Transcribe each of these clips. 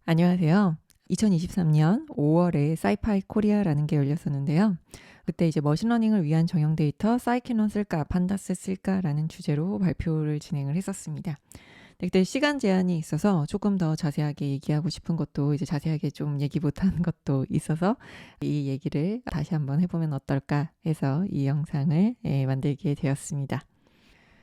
안녕하세요. 2023년 5월에 사이파이 코리아라는 게 열렸었는데요. 그때 이제 머신러닝을 위한 정형 데이터 사이킨론 쓸까 판다스 쓸까라는 주제로 발표를 진행을 했었습니다. 그때 시간 제한이 있어서 조금 더 자세하게 얘기하고 싶은 것도 이제 자세하게 좀 얘기 못한 것도 있어서 이 얘기를 다시 한번 해보면 어떨까 해서 이 영상을 만들게 되었습니다.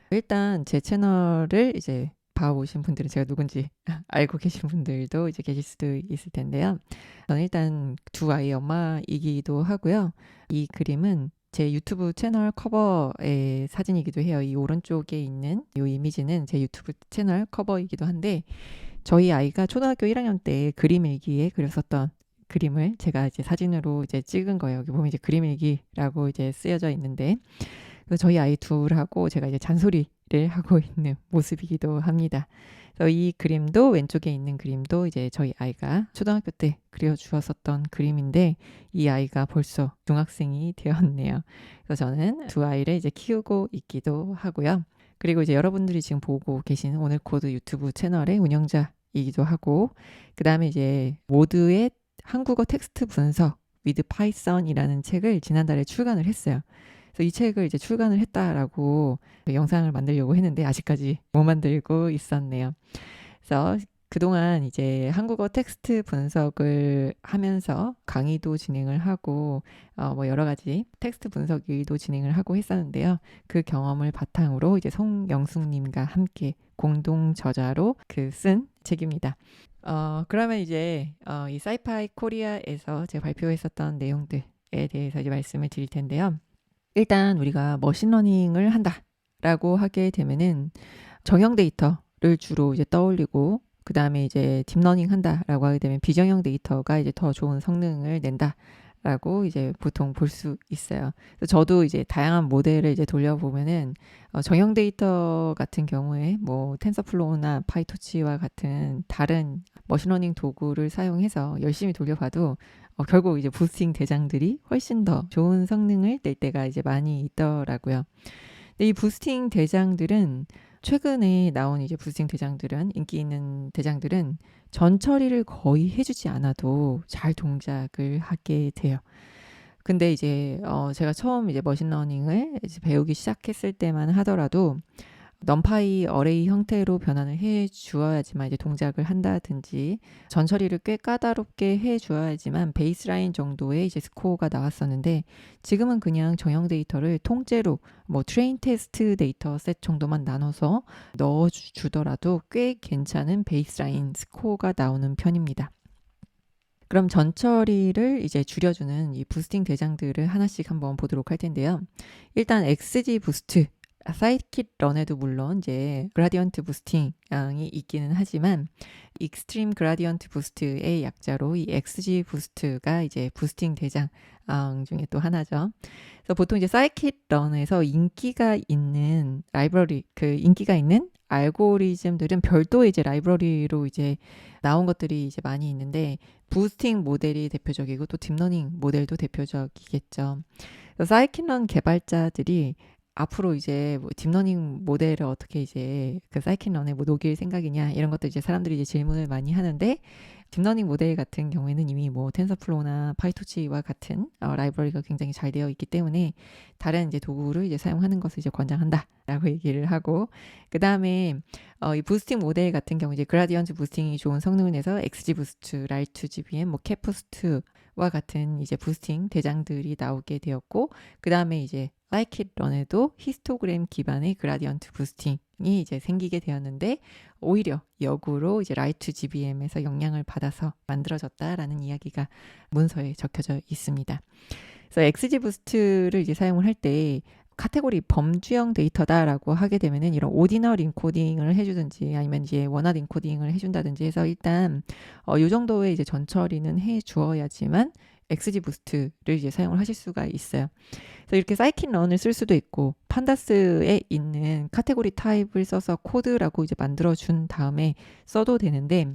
일단 제 채널을 이제 봐오신 분들은 제가 누군지 알고 계신 분들도 이제 계실 수도 있을 텐데요. 저는 일단 두 아이 엄마이기도 하고요. 이 그림은 제 유튜브 채널 커버의 사진이기도 해요. 이 오른쪽에 있는 이 이미지는 제 유튜브 채널 커버이기도 한데 저희 아이가 초등학교 1학년 때 그림 일기에 그렸었던 그림을 제가 이제 사진으로 이제 찍은 거예요. 여기 보면 이제 그림 일기라고 이제 쓰여져 있는데 그래서 저희 아이 둘하고 제가 이제 잔소리를 하고 있는 모습이기도 합니다. 그래서 이 그림도 왼쪽에 있는 그림도 이제 저희 아이가 초등학교 때 그려주었었던 그림인데 이 아이가 벌써 중학생이 되었네요. 그래서 저는 두 아이를 이제 키우고 있기도 하고요. 그리고 이제 여러분들이 지금 보고 계신 오늘 코드 유튜브 채널의 운영자이기도 하고 그 다음에 이제 모드의 한국어 텍스트 분석 with Python이라는 책을 지난달에 출간을 했어요. 그래서 이 책을 이제 출간을 했다라고 영상을 만들려고 했는데 아직까지 못 만들고 있었네요. 그래서 그동안 이제 한국어 텍스트 분석을 하면서 강의도 진행을 하고 뭐 여러 가지 텍스트 분석 일도 진행을 하고 했었는데요. 그 경험을 바탕으로 이제 송영숙님과 함께 공동 저자로 쓴 책입니다. 그러면 이제 이 사이파이 코리아에서 제가 발표했었던 내용들에 대해서 이제 말씀을 드릴 텐데요. 일단 우리가 머신러닝을 한다라고 하게 되면은 정형 데이터를 주로 이제 떠올리고 그 다음에 이제 딥러닝 한다라고 하게 되면 비정형 데이터가 이제 더 좋은 성능을 낸다라고 이제 보통 볼 수 있어요. 그래서 저도 이제 다양한 모델을 이제 돌려보면은 정형 데이터 같은 경우에 뭐 텐서플로우나 파이토치와 같은 다른 머신러닝 도구를 사용해서 열심히 돌려봐도 결국 이제 부스팅 대장들이 훨씬 더 좋은 성능을 낼 때가 이제 많이 있더라고요. 근데 이 부스팅 대장들은 최근에 나온 이제 부스팅 대장들은 인기 있는 대장들은 전 처리를 거의 해주지 않아도 잘 동작을 하게 돼요. 근데 이제 제가 처음 이제 머신러닝을 이제 배우기 시작했을 때만 하더라도 넘파이 어레이 형태로 변환을 해 주어야지만 이제 동작을 한다든지 전 처리를 꽤 까다롭게 해 주어야지만 베이스라인 정도의 이제 스코어가 나왔었는데 지금은 그냥 정형 데이터를 통째로 뭐 트레인 테스트 데이터 셋 정도만 나눠서 넣어 주더라도 꽤 괜찮은 베이스라인 스코어가 나오는 편입니다. 그럼 전 처리를 이제 줄여주는 이 부스팅 대장들을 하나씩 한번 보도록 할 텐데요. 일단 XG 부스트 사이킷 런에도 물론 이제 그라디언트 부스팅이 있기는 하지만 익스트림 그라디언트 부스트의 약자로 이 XG 부스트가 이제 부스팅 대장 중에 또 하나죠. 그래서 보통 이제 사이킷 런에서 인기가 있는 라이브러리 인기가 있는 알고리즘들은 별도의 이제 라이브러리로 이제 나온 것들이 이제 많이 있는데 부스팅 모델이 대표적이고 또 딥러닝 모델도 대표적이겠죠. 사이킷런 개발자들이 앞으로 이제 뭐 딥러닝 모델을 어떻게 이제 사이킷런에 뭐 녹일 생각이냐 이런 것도 이제 사람들이 이제 질문을 많이 하는데 딥러닝 모델 같은 경우에는 이미 뭐 텐서플로우나 파이토치와 같은 라이브러리가 굉장히 잘 되어 있기 때문에 다른 이제 도구를 이제 사용하는 것을 이제 권장한다라고 얘기를 하고 그 다음에 이 부스팅 모델 같은 경우 이제 그라디언트 부스팅이 좋은 성능을 내서 XG 부스트, 라이트 GBM, 뭐 캡부스트와 같은 이제 부스팅 대장들이 나오게 되었고 그 다음에 이제 사이킷런에도 히스토그램 기반의 그라디언트 부스팅이 이제 생기게 되었는데 오히려 역으로 이제 라이트 GBM에서 영향을 받아서 만들어졌다라는 이야기가 문서에 적혀져 있습니다. 그래서 XG 부스트를 이제 사용을 할 때 카테고리 범주형 데이터다라고 하게 되면은 이런 오디널 인코딩을 해주든지 아니면 이제 원활 인코딩을 해준다든지 해서 일단 이 정도의 이제 전처리는 해 주어야지만 XGBoost를 이제 사용을 하실 수가 있어요. 그래서 이렇게 사이킨런을 쓸 수도 있고 판다스에 있는 카테고리 타입을 써서 코드라고 이제 만들어 준 다음에 써도 되는데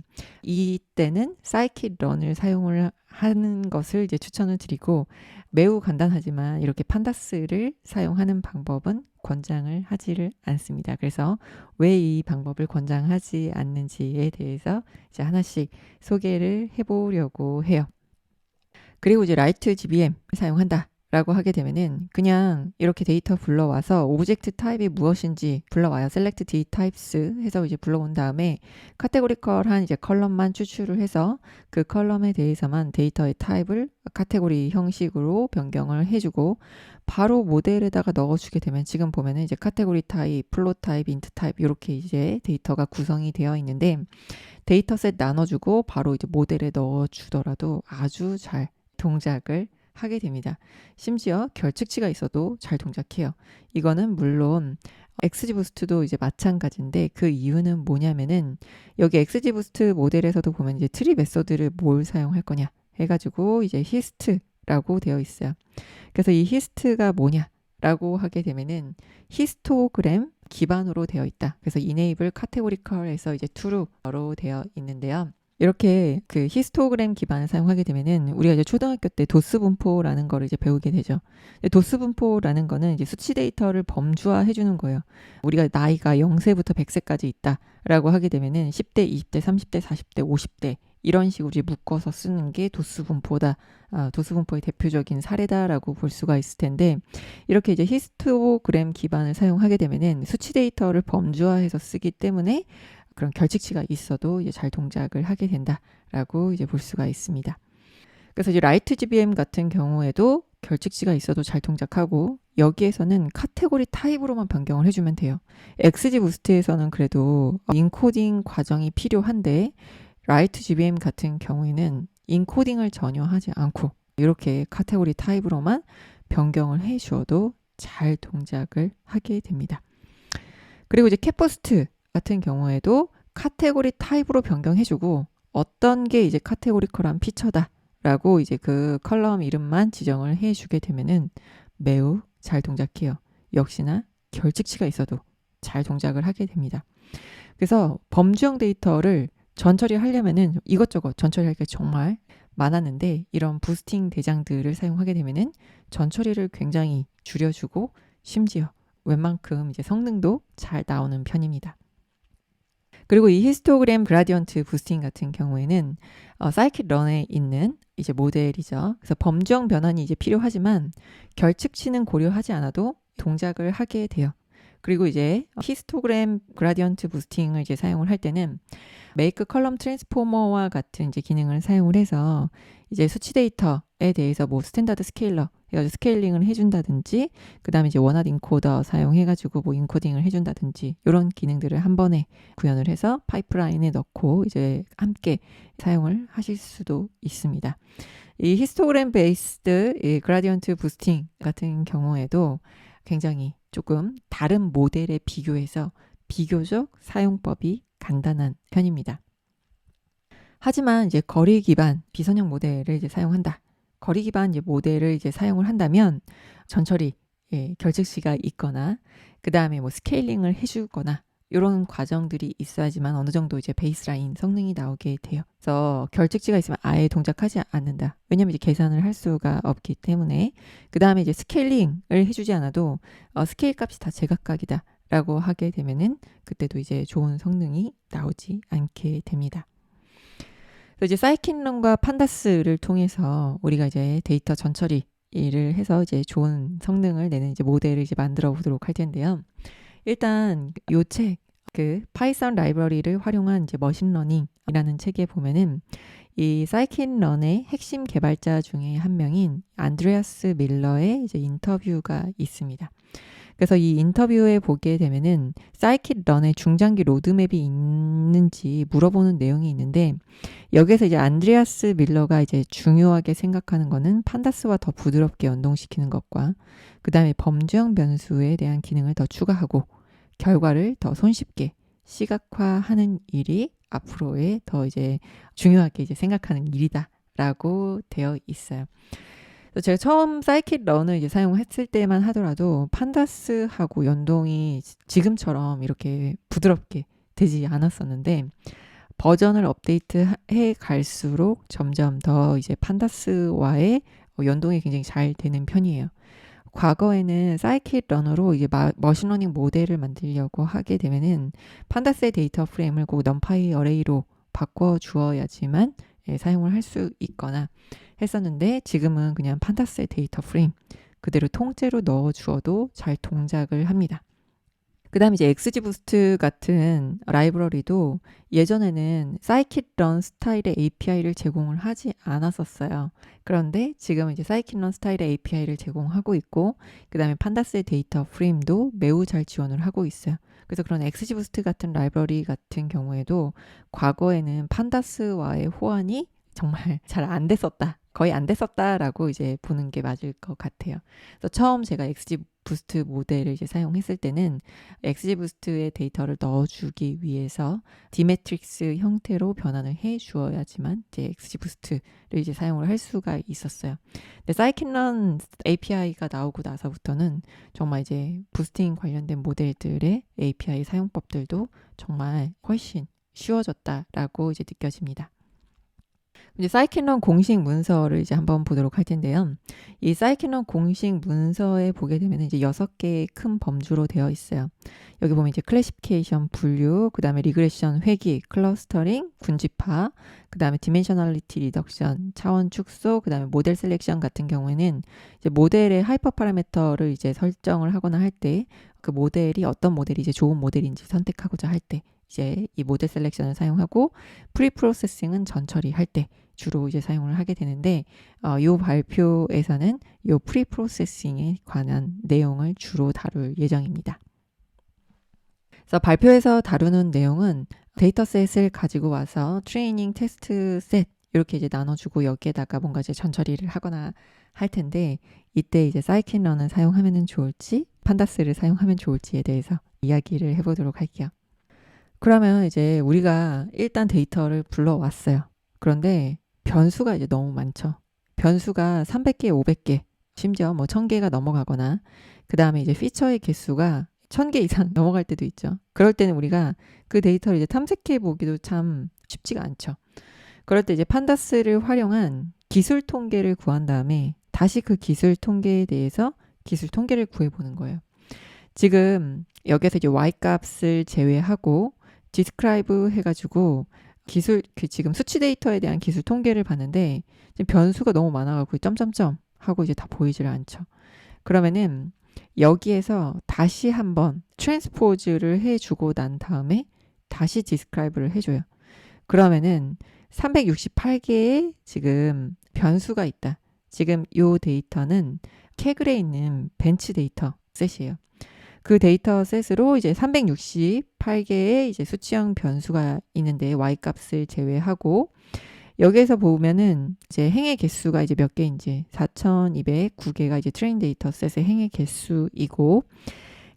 이때는 사이킨런을 사용을 하는 것을 이제 추천을 드리고 매우 간단하지만 이렇게 판다스를 사용하는 방법은 권장을 하지를 않습니다. 그래서 왜 이 방법을 권장하지 않는지에 대해서 이제 하나씩 소개를 해보려고 해요. 그리고 이제 라이트 GBM 사용한다 라고 하게 되면은 그냥 이렇게 데이터 불러와서 오브젝트 타입이 무엇인지 불러와요. select d types 해서 이제 불러온 다음에 카테고리컬한 이제 컬럼만 추출을 해서 그 컬럼에 대해서만 데이터의 타입을 카테고리 형식으로 변경을 해주고 바로 모델에다가 넣어주게 되면 지금 보면은 이제 카테고리 타입, 플로 타입, 인트 타입 이렇게 이제 데이터가 구성이 되어 있는데 데이터셋 나눠주고 바로 이제 모델에 넣어주더라도 아주 잘 동작을 하게 됩니다. 심지어 결측치가 있어도 잘 동작해요. 이거는 물론 XGBoost도 이제 마찬가지인데 그 이유는 뭐냐면은 여기 XGBoost 모델에서도 보면 이제 트리 메서드를 뭘 사용할 거냐 해가지고 이제 히스트라고 되어 있어요. 그래서 이 히스트가 뭐냐라고 하게 되면은 히스토그램 기반으로 되어 있다. 그래서 enable categorical에서 이제 true로 되어 있는데요. 이렇게 그 히스토그램 기반을 사용하게 되면은 우리가 이제 초등학교 때 도스 분포라는 거를 이제 배우게 되죠. 도스 분포라는 거는 이제 수치 데이터를 범주화해 주는 거예요. 우리가 나이가 0세부터 100세까지 있다라고 하게 되면은 10대, 20대, 30대, 40대, 50대 이런 식으로 이제 묶어서 쓰는 게 도스 분포다. 도스 분포의 대표적인 사례다라고 볼 수가 있을 텐데 이렇게 이제 히스토그램 기반을 사용하게 되면은 수치 데이터를 범주화해서 쓰기 때문에 그런 결측치가 있어도 이제 잘 동작을 하게 된다라고 이제 볼 수가 있습니다. 그래서 이제 라이트 GBM 같은 경우에도 결측치가 있어도 잘 동작하고 여기에서는 카테고리 타입으로만 변경을 해주면 돼요. XGBoost에서는 그래도 인코딩 과정이 필요한데 라이트 GBM 같은 경우에는 인코딩을 전혀 하지 않고 이렇게 카테고리 타입으로만 변경을 해주어도 잘 동작을 하게 됩니다. 그리고 이제 캣버스트 같은 경우에도 카테고리 타입으로 변경해주고 어떤 게 이제 카테고리컬한 피처다라고 이제 그 컬럼 이름만 지정을 해주게 되면은 매우 잘 동작해요. 역시나 결측치가 있어도 잘 동작을 하게 됩니다. 그래서 범주형 데이터를 전처리 하려면은 이것저것 전처리할 게 정말 많았는데 이런 부스팅 대장들을 사용하게 되면은 전처리를 굉장히 줄여주고 심지어 웬만큼 이제 성능도 잘 나오는 편입니다. 그리고 이 히스토그램 그라디언트 부스팅 같은 경우에는 사이킷런에 있는 이제 모델이죠. 그래서 범주형 변환이 이제 필요하지만 결측치는 고려하지 않아도 동작을 하게 돼요. 그리고 이제 히스토그램 그라디언트 부스팅을 이제 사용을 할 때는 메이크 컬럼 트랜스포머와 같은 이제 기능을 사용을 해서 이제 수치 데이터에 대해서 뭐 스탠다드 스케일러 해가지고 스케일링을 해준다든지 그 다음에 이제 원하드 인코더 사용해가지고 뭐 인코딩을 해준다든지 이런 기능들을 한 번에 구현을 해서 파이프라인에 넣고 이제 함께 사용을 하실 수도 있습니다. 이 히스토그램 베이스드 이 그라디언트 부스팅 같은 경우에도 굉장히 조금 다른 모델에 비교해서 비교적 사용법이 간단한 편입니다. 하지만 이제 거리 기반 비선형 모델을 이제 사용한다. 거리 기반 이제 모델을 이제 사용을 한다면 전처리 결측치가 있거나 그 다음에 뭐 스케일링을 해주거나 이런 과정들이 있어야지만 어느 정도 이제 베이스라인 성능이 나오게 돼요. 그래서 결측치가 있으면 아예 동작하지 않는다. 왜냐면 이제 계산을 할 수가 없기 때문에 그 다음에 이제 스케일링을 해주지 않아도 스케일 값이 다 제각각이다. 라고 하게 되면은 그때도 이제 좋은 성능이 나오지 않게 됩니다. 그래서 이제 사이킨런과 판다스를 통해서 우리가 이제 데이터 전처리를 해서 이제 좋은 성능을 내는 이제 모델을 이제 만들어 보도록 할 텐데요. 일단 요 책, 그 파이썬 라이브러리를 활용한 이제 머신러닝이라는 책에 보면은 이 사이킨런의 핵심 개발자 중에 한 명인 안드레아스 밀러의 이제 인터뷰가 있습니다. 그래서 이 인터뷰에 보게 되면은 사이킷런의 중장기 로드맵이 있는지 물어보는 내용이 있는데 여기서 이제 안드레아스 밀러가 이제 중요하게 생각하는 거는 판다스와 더 부드럽게 연동시키는 것과 그 다음에 범주형 변수에 대한 기능을 더 추가하고 결과를 더 손쉽게 시각화하는 일이 앞으로의 더 이제 중요하게 이제 생각하는 일이다. 라고 되어 있어요. 그래서 제가 처음 사이킷런을 이제 사용했을 때만 하더라도 판다스하고 연동이 지금처럼 이렇게 부드럽게 되지 않았었는데 버전을 업데이트해 갈수록 점점 더 이제 판다스와의 연동이 굉장히 잘 되는 편이에요. 과거에는 사이킷러너로 이제 머신러닝 모델을 만들려고 하게 되면은 판다스의 데이터 프레임을 꼭 넘파이 어레이로 바꿔 주어야지만 사용을 할 수 있거나 했었는데 지금은 그냥 판다스의 데이터 프레임 그대로 통째로 넣어 주어도 잘 동작을 합니다. 그 다음에 이제 XGBoost 같은 라이브러리도 예전에는 사이킷런 스타일의 API를 제공을 하지 않았었어요. 그런데 지금 이제 사이킷런 스타일의 API를 제공하고 있고, 그 다음에 판다스의 데이터 프레임도 매우 잘 지원을 하고 있어요. 그래서 그런 XGBoost 같은 라이브러리 같은 경우에도 과거에는 판다스와의 호환이 정말 잘 안 됐었다. 거의 안 됐었다라고 이제 보는 게 맞을 것 같아요. 그래서 처음 제가 XGBoost 모델을 이제 사용했을 때는 XGBoost의 데이터를 넣어주기 위해서 디매트릭스 형태로 변환을 해 주어야지만 이제 XGBoost를 이제 사용을 할 수가 있었어요. 근데 사이킷런 API가 나오고 나서부터는 정말 이제 부스팅 관련된 모델들의 API 사용법들도 정말 훨씬 쉬워졌다라고 이제 느껴집니다. 이제 사이킷런 공식 문서를 이제 한번 보도록 할 텐데요. 이 사이킷런 공식 문서에 보게 되면 이제 6개의 큰 범주로 되어 있어요. 여기 보면 이제 클래시피케이션 분류, 그 다음에 리그레션 회귀, 클러스터링, 군집화, 그 다음에 디멘셔널리티 리덕션, 차원 축소, 그 다음에 모델 셀렉션 같은 경우에는 이제 모델의 하이퍼 파라미터를 이제 설정을 하거나 할 때 그 모델이 어떤 모델이 이제 좋은 모델인지 선택하고자 할 때 이제 이 모델 셀렉션을 사용하고 프리 프로세싱은 전처리할 때 주로 이제 사용을 하게 되는데 이 발표에서는 이 프리 프로세싱에 관한 내용을 주로 다룰 예정입니다. 그래서 발표에서 다루는 내용은 데이터셋을 가지고 와서 트레이닝 테스트 셋 이렇게 이제 나눠주고 여기에다가 뭔가 이제 전처리를 하거나 할 텐데 이때 이제 사이킷런을 사용하면 좋을지 판다스를 사용하면 좋을지에 대해서 이야기를 해보도록 할게요. 그러면 이제 우리가 일단 데이터를 불러왔어요. 그런데 변수가 이제 너무 많죠. 변수가 300개, 500개, 심지어 뭐 1000개가 넘어가거나 그 다음에 이제 피처의 개수가 1000개 이상 넘어갈 때도 있죠. 그럴 때는 우리가 그 데이터를 이제 탐색해 보기도 참 쉽지가 않죠. 그럴 때 이제 판다스를 활용한 기술 통계를 구한 다음에 다시 그 기술 통계에 대해서 기술 통계를 구해보는 거예요. 지금 여기서 이제 y 값을 제외하고 디스크라이브 해가지고 기술 지금 수치 데이터에 대한 기술 통계를 봤는데 지금 변수가 너무 많아가지고 점점점 하고 이제 다 보이질 않죠. 그러면은 여기에서 다시 한번 트랜스포즈를 해주고 난 다음에 다시 디스크라이브를 해줘요. 그러면은 368개의 지금 변수가 있다. 지금 이 데이터는 캐글에 있는 벤치 데이터 셋이에요. 그 데이터 셋으로 이제 368개의 이제 수치형 변수가 있는데 y 값을 제외하고 여기에서 보면은 이제 행의 개수가 이제 몇 개인지 4209개가 이제 트레인 데이터 셋의 행의 개수이고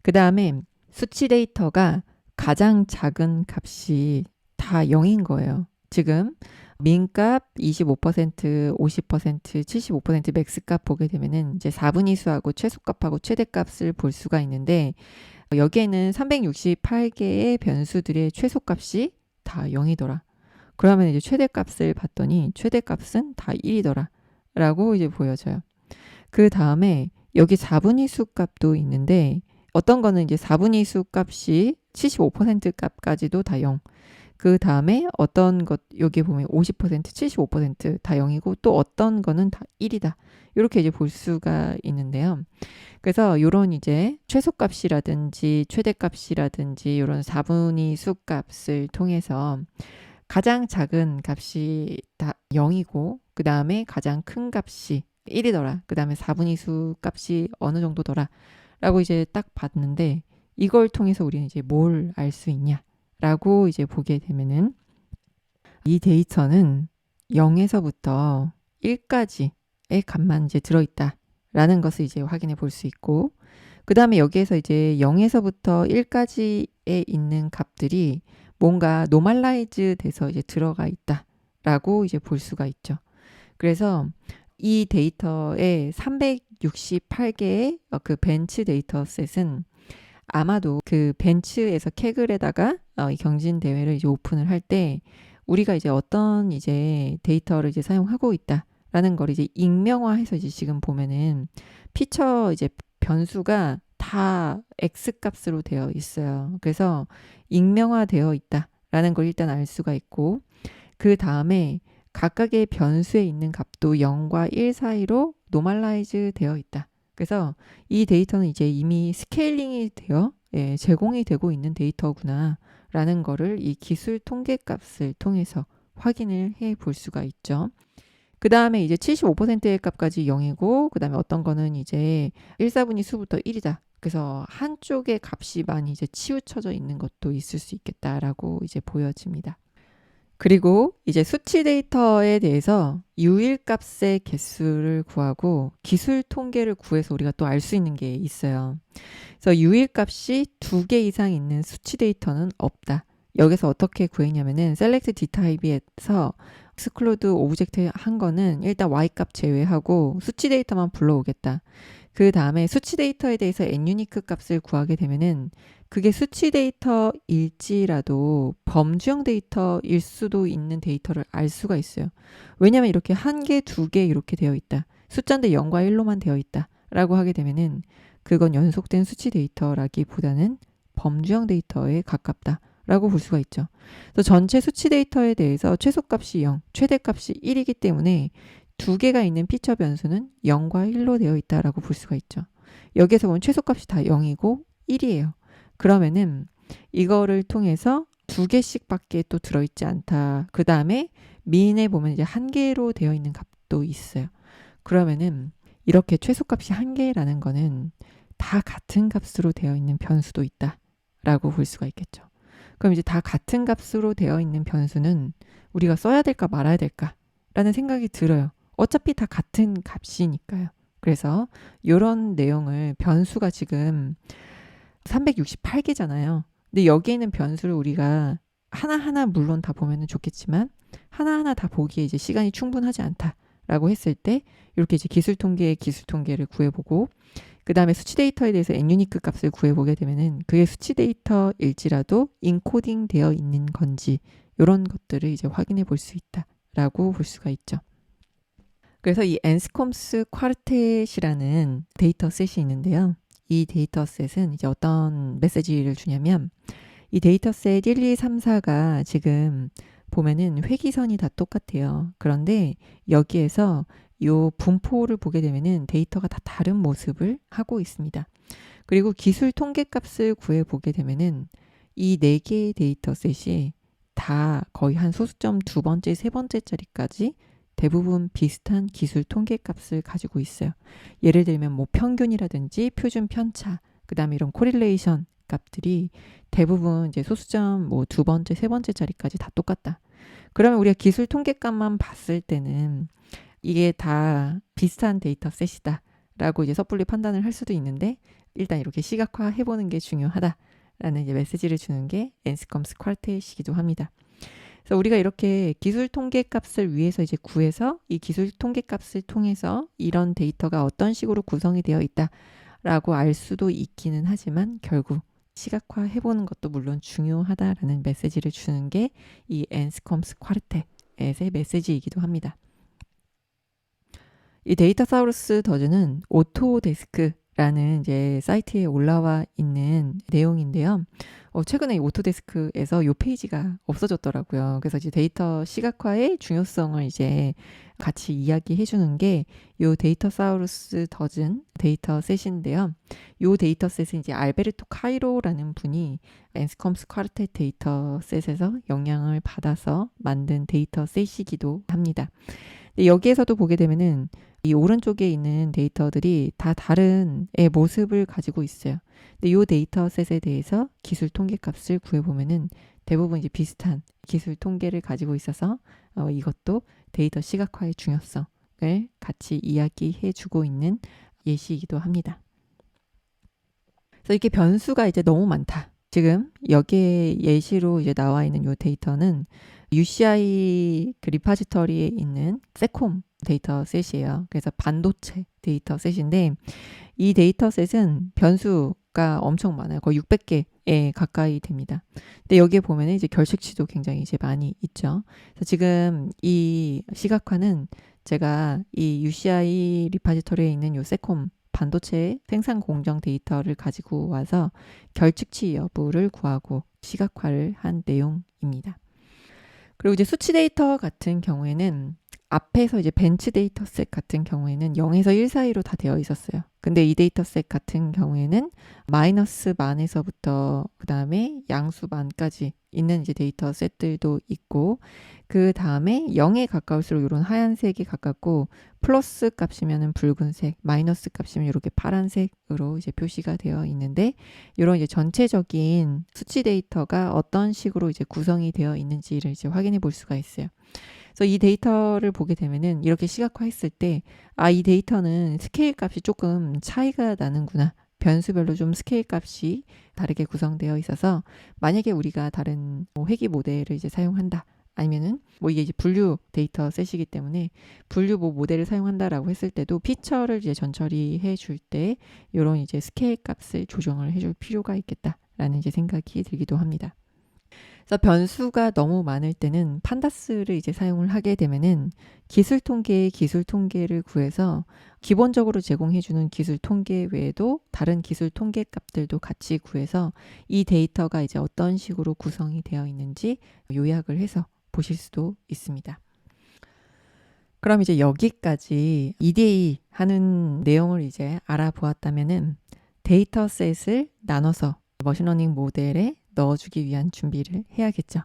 그 다음에 수치 데이터가 가장 작은 값이 다 0인 거예요. 지금 민값 25%, 50%, 75% 맥스값 보게 되면은 이제 4분위수하고 최소값하고 최대값을 볼 수가 있는데 여기에는 368개의 변수들의 최소값이 다 0이더라. 그러면 이제 최대값을 봤더니 최대값은 다 1이더라. 라고 이제 보여져요. 그 다음에 여기 4분위수 값도 있는데 어떤 거는 이제 4분위수 값이 75% 값까지도 다 0. 그 다음에 어떤 것 여기 보면 50%, 75%다 0이고 또 어떤 거는 다 1이다. 이렇게 이제 볼 수가 있는데요. 그래서 이런 이제 최소값이라든지 최대값이라든지 이런 4분위 수값을 통해서 가장 작은 값이 다 0이고 그 다음에 가장 큰 값이 1이더라. 그 다음에 4분위 수 값이 어느 정도더라. 라고 이제 딱 봤는데 이걸 통해서 우리는 이제 뭘 알 수 있냐? 라고 이제 보게 되면은 이 데이터는 0에서부터 1까지의 값만 이제 들어있다 라는 것을 이제 확인해 볼 수 있고 그 다음에 여기에서 이제 0에서부터 1까지에 있는 값들이 뭔가 노멀라이즈 돼서 이제 들어가 있다 라고 이제 볼 수가 있죠. 그래서 이 데이터의 368개의 그 벤치 데이터셋은 아마도 그 벤츠에서 캐글에다가 이 경진 대회를 이제 오픈을 할 때 우리가 이제 어떤 이제 데이터를 이제 사용하고 있다라는 걸 이제 익명화해서 이제 지금 보면은 피처 이제 변수가 다 X 값으로 되어 있어요. 그래서 익명화되어 있다라는 걸 일단 알 수가 있고, 그 다음에 각각의 변수에 있는 값도 0과 1 사이로 노멀라이즈 되어 있다. 그래서 이 데이터는 이제 이미 스케일링이 되어 제공이 되고 있는 데이터구나 라는 거를 이 기술 통계 값을 통해서 확인을 해 볼 수가 있죠. 그 다음에 이제 75%의 값까지 0이고, 그 다음에 어떤 거는 이제 1, 4분의 수부터 1이다. 그래서 한쪽의 값이 많이 이제 치우쳐져 있는 것도 있을 수 있겠다라고 이제 보여집니다. 그리고 이제 수치 데이터에 대해서 유일값의 개수를 구하고 기술 통계를 구해서 우리가 또 알 수 있는 게 있어요. 그래서 유일값이 2개 이상 있는 수치 데이터는 없다. 여기서 어떻게 구했냐면은 select dtype에서 exclude object 한 거는 일단 y값 제외하고 수치 데이터만 불러오겠다. 그 다음에 수치 데이터에 대해서 nunique 값을 구하게 되면은 그게 수치 데이터일지라도 범주형 데이터일 수도 있는 데이터를 알 수가 있어요. 왜냐면 이렇게 1개, 2개 이렇게 되어 있다. 숫자인데 0과 1로만 되어 있다. 라고 하게 되면은 그건 연속된 수치 데이터라기보다는 범주형 데이터에 가깝다. 라고 볼 수가 있죠. 그래서 전체 수치 데이터에 대해서 최소값이 0, 최대값이 1이기 때문에 2개가 있는 피처 변수는 0과 1로 되어 있다라고 볼 수가 있죠. 여기에서 보면 최소값이 다 0이고 1이에요. 그러면은 이거를 통해서 2개씩밖에 또 들어있지 않다. 그 다음에 민에 보면 이제 1개로 되어 있는 값도 있어요. 그러면은 이렇게 최소값이 1개라는 거는 다 같은 값으로 되어 있는 변수도 있다라고 볼 수가 있겠죠. 그럼 이제 다 같은 값으로 되어 있는 변수는 우리가 써야 될까 말아야 될까라는 생각이 들어요. 어차피 다 같은 값이니까요. 그래서 이런 내용을 변수가 지금 368개잖아요. 근데 여기에 있는 변수를 우리가 하나하나 물론 다 보면 좋겠지만 하나하나 다 보기에 이제 시간이 충분하지 않다라고 했을 때 이렇게 이제 기술 통계를 구해보고, 그 다음에 수치 데이터에 대해서 nunique 값을 구해보게 되면은 그게 수치 데이터일지라도 인코딩 되어 있는 건지 이런 것들을 이제 확인해 볼 수 있다라고 볼 수가 있죠. 그래서 이 앤스콤스 쿼르텟이라는 데이터셋이 있는데요. 이 데이터셋은 이제 어떤 메시지를 주냐면 이 데이터셋 1, 2, 3, 4가 지금 보면은 회기선이 다 똑같아요. 그런데 여기에서 요 분포를 보게 되면은 데이터가 다 다른 모습을 하고 있습니다. 그리고 기술 통계 값을 구해 보게 되면은 이 4개의 데이터셋이 다 거의 한 소수점 2번째, 3번째짜리까지 대부분 비슷한 기술 통계 값을 가지고 있어요. 예를 들면 뭐 평균이라든지 표준 편차, 그 다음에 이런 코릴레이션 값들이 대부분 이제 소수점 뭐 2번째, 3번째짜리까지 다 똑같다. 그러면 우리가 기술 통계 값만 봤을 때는 이게 다 비슷한 데이터셋이다 라고 이제 섣불리 판단을 할 수도 있는데, 일단 이렇게 시각화 해보는 게 중요하다라는 이제 메시지를 주는 게 앤스컴스 쿼르텟이기도 합니다. 그래서 우리가 이렇게 기술 통계 값을 위해서 이제 구해서 이 기술 통계 값을 통해서 이런 데이터가 어떤 식으로 구성이 되어 있다라고 알 수도 있기는 하지만 결국 시각화 해보는 것도 물론 중요하다라는 메시지를 주는 게 이 앤스컴스 쿼르텟의 메시지이기도 합니다. 이 데이터사우루스 더즈는 오토데스크라는 이제 사이트에 올라와 있는 내용인데요. 최근에 이 오토데스크에서 이 페이지가 없어졌더라고요. 그래서 이제 데이터 시각화의 중요성을 이제 같이 이야기해 주는 게 이 데이터사우루스 더즌 데이터셋인데요. 이 데이터셋은 이제 알베르토 카이로라는 분이 앤스컴스 쿼르텟 데이터셋에서 영향을 받아서 만든 데이터셋이기도 합니다. 여기에서도 보게 되면은 이 오른쪽에 있는 데이터들이 다 다른 모습을 가지고 있어요. 근데 이 데이터셋에 대해서 기술 통계 값을 구해보면은 대부분 이제 비슷한 기술 통계를 가지고 있어서 이것도 데이터 시각화의 중요성을 같이 이야기해 주고 있는 예시이기도 합니다. 그래서 이렇게 변수가 이제 너무 많다. 지금 여기에 예시로 이제 나와 있는 이 데이터는 UCI 그 리파지터리에 있는 세콤 데이터셋이에요. 그래서 반도체 데이터셋인데 이 데이터셋은 변수가 엄청 많아요. 거의 600개에 가까이 됩니다. 근데 여기에 보면 이제 결식치도 굉장히 이제 많이 있죠. 그래서 지금 이 시각화는 제가 이 UCI 리파지터리에 있는 요 세콤 반도체 생산 공정 데이터를 가지고 와서 결측치 여부를 구하고 시각화를 한 내용입니다. 그리고 이제 수치 데이터 같은 경우에는 앞에서 이제 벤치 데이터셋 같은 경우에는 0에서 1 사이로 다 되어 있었어요. 근데 이 데이터셋 같은 경우에는 마이너스 만에서부터 그 다음에 양수 만까지 있는 이제 데이터셋들도 있고 그 다음에 0에 가까울수록 이런 하얀색이 가깝고 플러스 값이면은 붉은색, 마이너스 값이면 이렇게 파란색으로 이제 표시가 되어 있는데 이런 이제 전체적인 수치 데이터가 어떤 식으로 이제 구성이 되어 있는지를 이제 확인해 볼 수가 있어요. 그래서 이 데이터를 보게 되면은 이렇게 시각화했을 때, 아, 이 데이터는 스케일 값이 조금 차이가 나는구나. 변수별로 좀 스케일 값이 다르게 구성되어 있어서 만약에 우리가 다른 회귀 모델을 이제 사용한다. 아니면은 이게 이제 분류 데이터 셋이기 때문에 분류 모델을 사용한다라고 했을 때도 피처를 이제 전처리해 줄 때 이런 이제 스케일 값을 조정을 해줄 필요가 있겠다라는 이제 생각이 들기도 합니다. 그래서 변수가 너무 많을 때는 판다스를 이제 사용을 하게 되면은 기술 통계의 기술 통계를 구해서 기본적으로 제공해주는 기술 통계 외에도 다른 기술 통계 값들도 같이 구해서 이 데이터가 이제 어떤 식으로 구성이 되어 있는지 요약을 해서 보실 수도 있습니다. 그럼 이제 여기까지 EDA 하는 내용을 이제 알아보았다면은 데이터셋을 나눠서 머신러닝 모델에 넣어주기 위한 준비를 해야겠죠.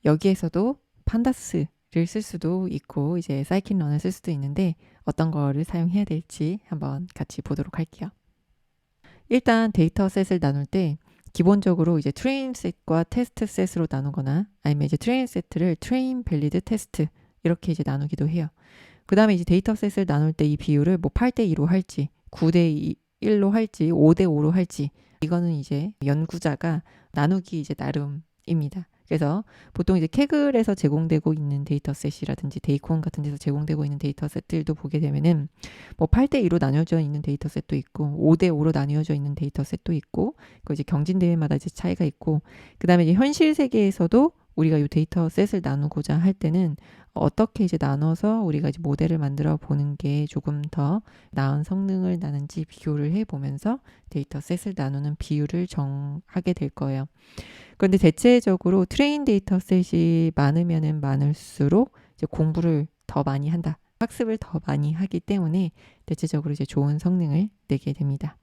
여기에서도 판다스를 쓸 수도 있고 이제 사이킨런을 쓸 수도 있는데 어떤 거를 사용해야 될지 한번 같이 보도록 할게요. 일단 데이터셋을 나눌 때 기본적으로 이제 트레인 셋과 테스트 셋으로 나누거나 아니면 이제 트레인 세트를 트레인 밸리드 테스트 이렇게 이제 나누기도 해요. 그 다음에 이제 데이터셋을 나눌 때 이 비율을 뭐 8대 2로 할지 9대 1로 할지 5대 5로 할지 이거는 이제 연구자가 나누기 이제 나름입니다. 그래서 보통 이제 케글에서 제공되고 있는 데이터셋이라든지 데이콘 같은 데서 제공되고 있는 데이터셋들도 보게 되면은 뭐 8대 2로 나뉘어져 있는 데이터셋도 있고 5대 5로 나뉘어져 있는 데이터셋도 있고 그 이제 경진 대회마다 이제 차이가 있고 그다음에 이제 현실 세계에서도 우리가 이 데이터셋을 나누고자 할 때는 어떻게 이제 나눠서 우리가 이제 모델을 만들어 보는 게 조금 더 나은 성능을 나는지 비교를 해 보면서 데이터셋을 나누는 비율을 정하게 될 거예요. 그런데 대체적으로 트레인 데이터셋이 많으면은 많을수록 이제 공부를 더 많이 한다. 학습을 더 많이 하기 때문에 대체적으로 이제 좋은 성능을 내게 됩니다.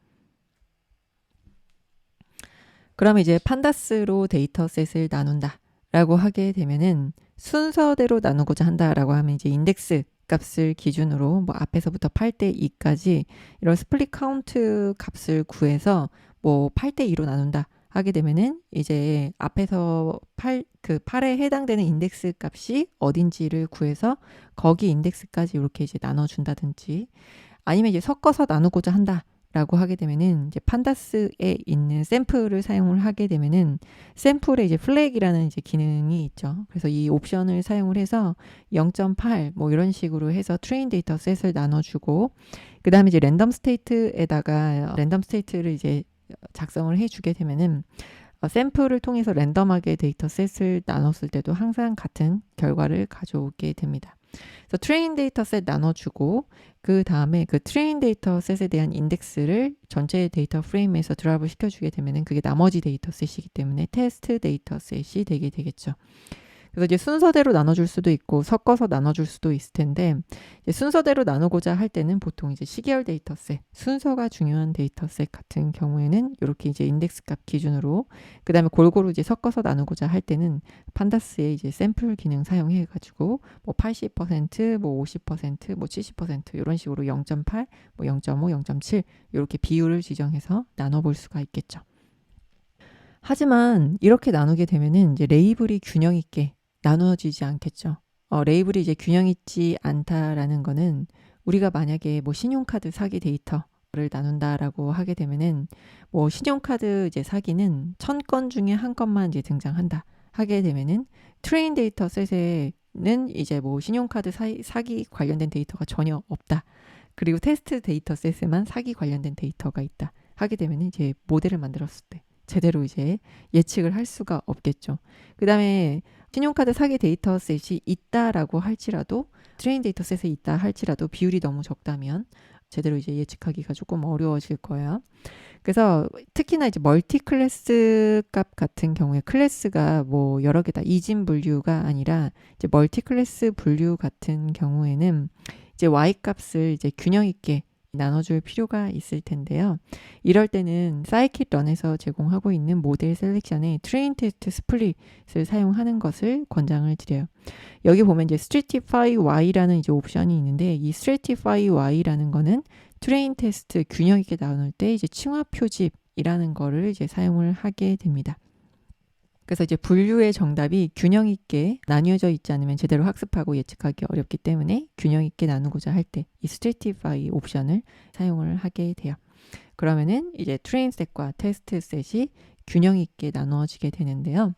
그러면 이제 판다스로 데이터셋을 나눈다. 라고 하게 되면은 순서대로 나누고자 한다라고 하면 이제 인덱스 값을 기준으로 뭐 앞에서부터 8대 2까지 이런 스플릿 카운트 값을 구해서 뭐 8대 2로 나눈다 하게 되면은 이제 앞에서 8에 해당되는 인덱스 값이 어딘지를 구해서 거기 인덱스까지 이렇게 이제 나눠준다든지 아니면 이제 섞어서 나누고자 한다. 라고 하게 되면은 이제 판다스에 있는 샘플을 사용을 하게 되면은 샘플에 이제 플래그라는 이제 기능이 있죠. 그래서 이 옵션을 사용을 해서 0.8 뭐 이런 식으로 해서 트레인 데이터 셋을 나눠주고 그 다음에 이제 랜덤 스테이트에다가 랜덤 스테이트를 이제 작성을 해주게 되면은 샘플을 통해서 랜덤하게 데이터 셋을 나눴을 때도 항상 같은 결과를 가져오게 됩니다. 그래서 트레인 데이터셋 나눠주고 그 다음에 그 트레인 데이터셋에 대한 인덱스를 전체 데이터 프레임에서 드랍을 시켜주게 되면은 그게 나머지 데이터셋이기 때문에 테스트 데이터셋이 되게 되겠죠. 그래서 이제 순서대로 나눠줄 수도 있고 섞어서 나눠줄 수도 있을 텐데 이제 순서대로 나누고자 할 때는 보통 이제 시계열 데이터셋 순서가 중요한 데이터셋 같은 경우에는 이렇게 이제 인덱스 값 기준으로 그 다음에 골고루 이제 섞어서 나누고자 할 때는 판다스의 이제 샘플 기능 사용해 가지고 뭐 80%, 뭐 50%, 뭐 70% 이런 식으로 0.8, 뭐 0.5, 0.7 이렇게 비율을 지정해서 나눠볼 수가 있겠죠. 하지만 이렇게 나누게 되면은 이제 레이블이 균형 있게 나누어지지 않겠죠. 레이블이 이제 균형 있지 않다라는 거는 우리가 만약에 뭐 신용카드 사기 데이터를 나눈다라고 하게 되면은 뭐 신용카드 이제 사기는 1000건 중에 한 건만 이제 등장한다 하게 되면은 트레인 데이터 셋에는 이제 뭐 신용카드 사기 관련된 데이터가 전혀 없다. 그리고 테스트 데이터 셋에만 사기 관련된 데이터가 있다. 하게 되면 이제 모델을 만들었을 때 제대로 이제 예측을 할 수가 없겠죠. 그 다음에 신용카드 사기 데이터 셋이 있다라고 할지라도 트레인 데이터 셋에 있다 할지라도 비율이 너무 적다면 제대로 이제 예측하기가 조금 어려워질 거예요. 그래서 특히나 이제 멀티 클래스 값 같은 경우에 클래스가 뭐 여러 개다 이진 분류가 아니라 이제 멀티 클래스 분류 같은 경우에는 이제 y 값을 이제 균형 있게 나눠줄 필요가 있을 텐데요. 이럴 때는 사이킷런에서 제공하고 있는 모델 셀렉션에 트레인 테스트 스플릿을 사용하는 것을 권장을 드려요. 여기 보면 이제 stratify y라는 이제 옵션이 있는데 이 stratify y라는 거는 트레인 테스트 균형 있게 나눌 때 이제 칭화 표집이라는 거를 이제 사용을 하게 됩니다. 그래서 이제 분류의 정답이 균형 있게 나뉘어져 있지 않으면 제대로 학습하고 예측하기 어렵기 때문에 균형 있게 나누고자 할 때 이 stratify 옵션을 사용을 하게 돼요. 그러면은 이제 트레인 셋과 테스트 셋이 균형 있게 나누어지게 되는데요.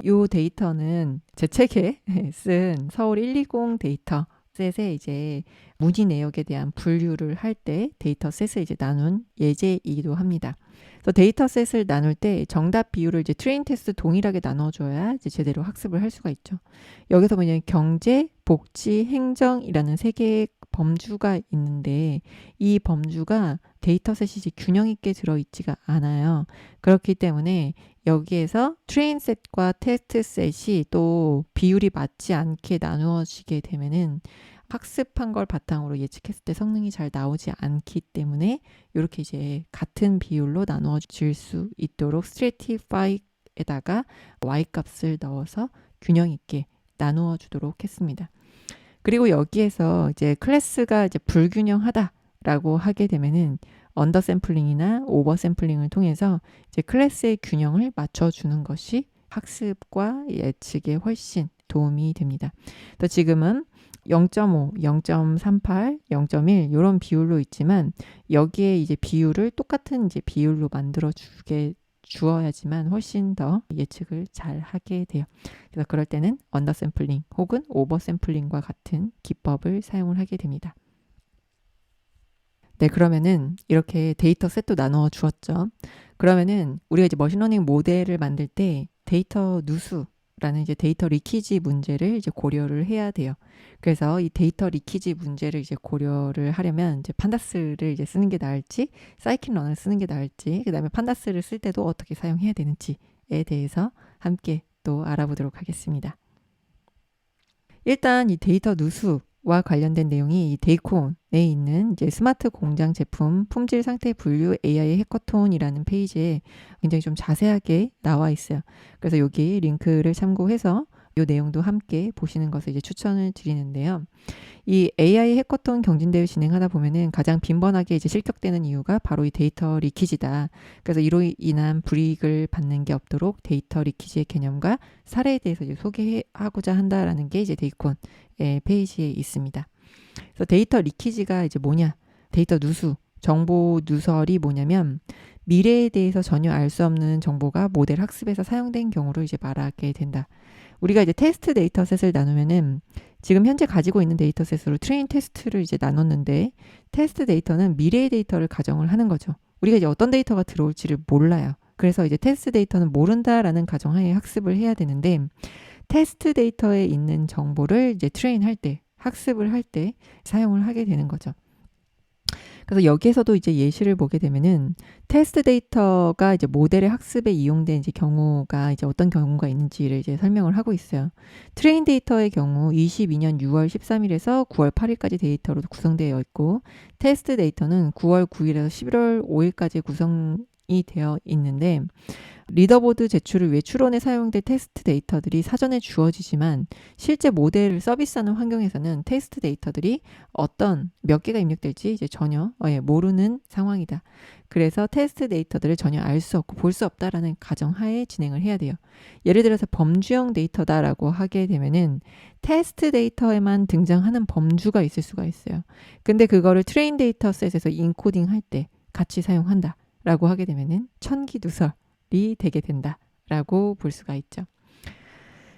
이 데이터는 제 책에 쓴 서울 120 데이터 셋의 이제 문의 내역에 대한 분류를 할 때 데이터 셋을 이제 나눈 예제이기도 합니다. 그래서 데이터 셋을 나눌 때 정답 비율을 이제 트레인 테스트 동일하게 나눠줘야 이제 제대로 학습을 할 수가 있죠. 여기서 뭐냐면 경제, 복지, 행정이라는 세 개의 범주가 있는데 이 범주가 데이터 셋이 이제 균형 있게 들어있지가 않아요. 그렇기 때문에 여기에서 트레인 셋과 테스트 셋이 또 비율이 맞지 않게 나누어지게 되면은 학습한 걸 바탕으로 예측했을 때 성능이 잘 나오지 않기 때문에 이렇게 이제 같은 비율로 나누어질 수 있도록 stratify에다가 y 값을 넣어서 균형 있게 나누어 주도록 했습니다. 그리고 여기에서 이제 클래스가 이제 불균형하다라고 하게 되면은 언더 샘플링이나 오버 샘플링을 통해서 이제 클래스의 균형을 맞춰주는 것이 학습과 예측에 훨씬 도움이 됩니다. 또 지금은 0.5, 0.38, 0.1 이런 비율로 있지만 여기에 이제 비율을 똑같은 이제 비율로 만들어 주어야지만 훨씬 더 예측을 잘 하게 돼요. 그래서 그럴 때는 언더 샘플링 혹은 오버 샘플링과 같은 기법을 사용을 하게 됩니다. 네, 그러면은 이렇게 데이터 셋도 나누어 주었죠. 그러면은 우리가 이제 머신러닝 모델을 만들 때 데이터 누수라는 이제 데이터 리키지 문제를 이제 고려를 해야 돼요. 그래서 이 데이터 리키지 문제를 이제 고려를 하려면 이제 판다스를 이제 쓰는 게 나을지, 사이킨런을 쓰는 게 나을지, 그다음에 판다스를 쓸 때도 어떻게 사용해야 되는지에 대해서 함께 또 알아보도록 하겠습니다. 일단 이 데이터 누수와 관련된 내용이 이 데이콘에 있는 이제 스마트 공장 제품 품질 상태 분류 AI 해커톤이라는 페이지에 굉장히 좀 자세하게 나와 있어요. 그래서 여기 링크를 참고해서 이 내용도 함께 보시는 것을 이제 추천을 드리는데요. 이 AI 해커톤 경진대회 진행하다 보면은 가장 빈번하게 이제 실격되는 이유가 바로 이 데이터 리키지다. 그래서 이로 인한 불이익을 받는 게 없도록 데이터 리키지의 개념과 사례에 대해서 이제 소개하고자 한다라는 게 이제 데이콘의 페이지에 있습니다. 그래서 데이터 리키지가 이제 뭐냐? 데이터 누수, 정보 누설이 뭐냐면 미래에 대해서 전혀 알 수 없는 정보가 모델 학습에서 사용된 경우를 이제 말하게 된다. 우리가 이제 테스트 데이터셋을 나누면은 지금 현재 가지고 있는 데이터셋으로 트레인 테스트를 이제 나눴는데 테스트 데이터는 미래의 데이터를 가정을 하는 거죠. 우리가 이제 어떤 데이터가 들어올지를 몰라요. 그래서 이제 테스트 데이터는 모른다라는 가정하에 학습을 해야 되는데 테스트 데이터에 있는 정보를 이제 트레인할 때, 학습을 할 때 사용을 하게 되는 거죠. 그래서 여기에서도 이제 예시를 보게 되면은 테스트 데이터가 이제 모델의 학습에 이용된 이제 경우가 이제 어떤 경우가 있는지를 이제 설명을 하고 있어요. 트레인 데이터의 경우 22년 6월 13일에서 9월 8일까지 데이터로 구성되어 있고 테스트 데이터는 9월 9일에서 11월 5일까지 구성이 되어 있는데 리더보드 제출을 위해 추론에 사용된 테스트 데이터들이 사전에 주어지지만 실제 모델을 서비스하는 환경에서는 테스트 데이터들이 몇 개가 입력될지 이제 전혀 모르는 상황이다. 그래서 테스트 데이터들을 전혀 알 수 없고 볼 수 없다라는 가정하에 진행을 해야 돼요. 예를 들어서 범주형 데이터다라고 하게 되면은 테스트 데이터에만 등장하는 범주가 있을 수가 있어요. 근데 그거를 트레인 데이터셋에서 인코딩 할 때 같이 사용한다라고 하게 되면은 천기누설 이 되게 된다라고 볼 수가 있죠.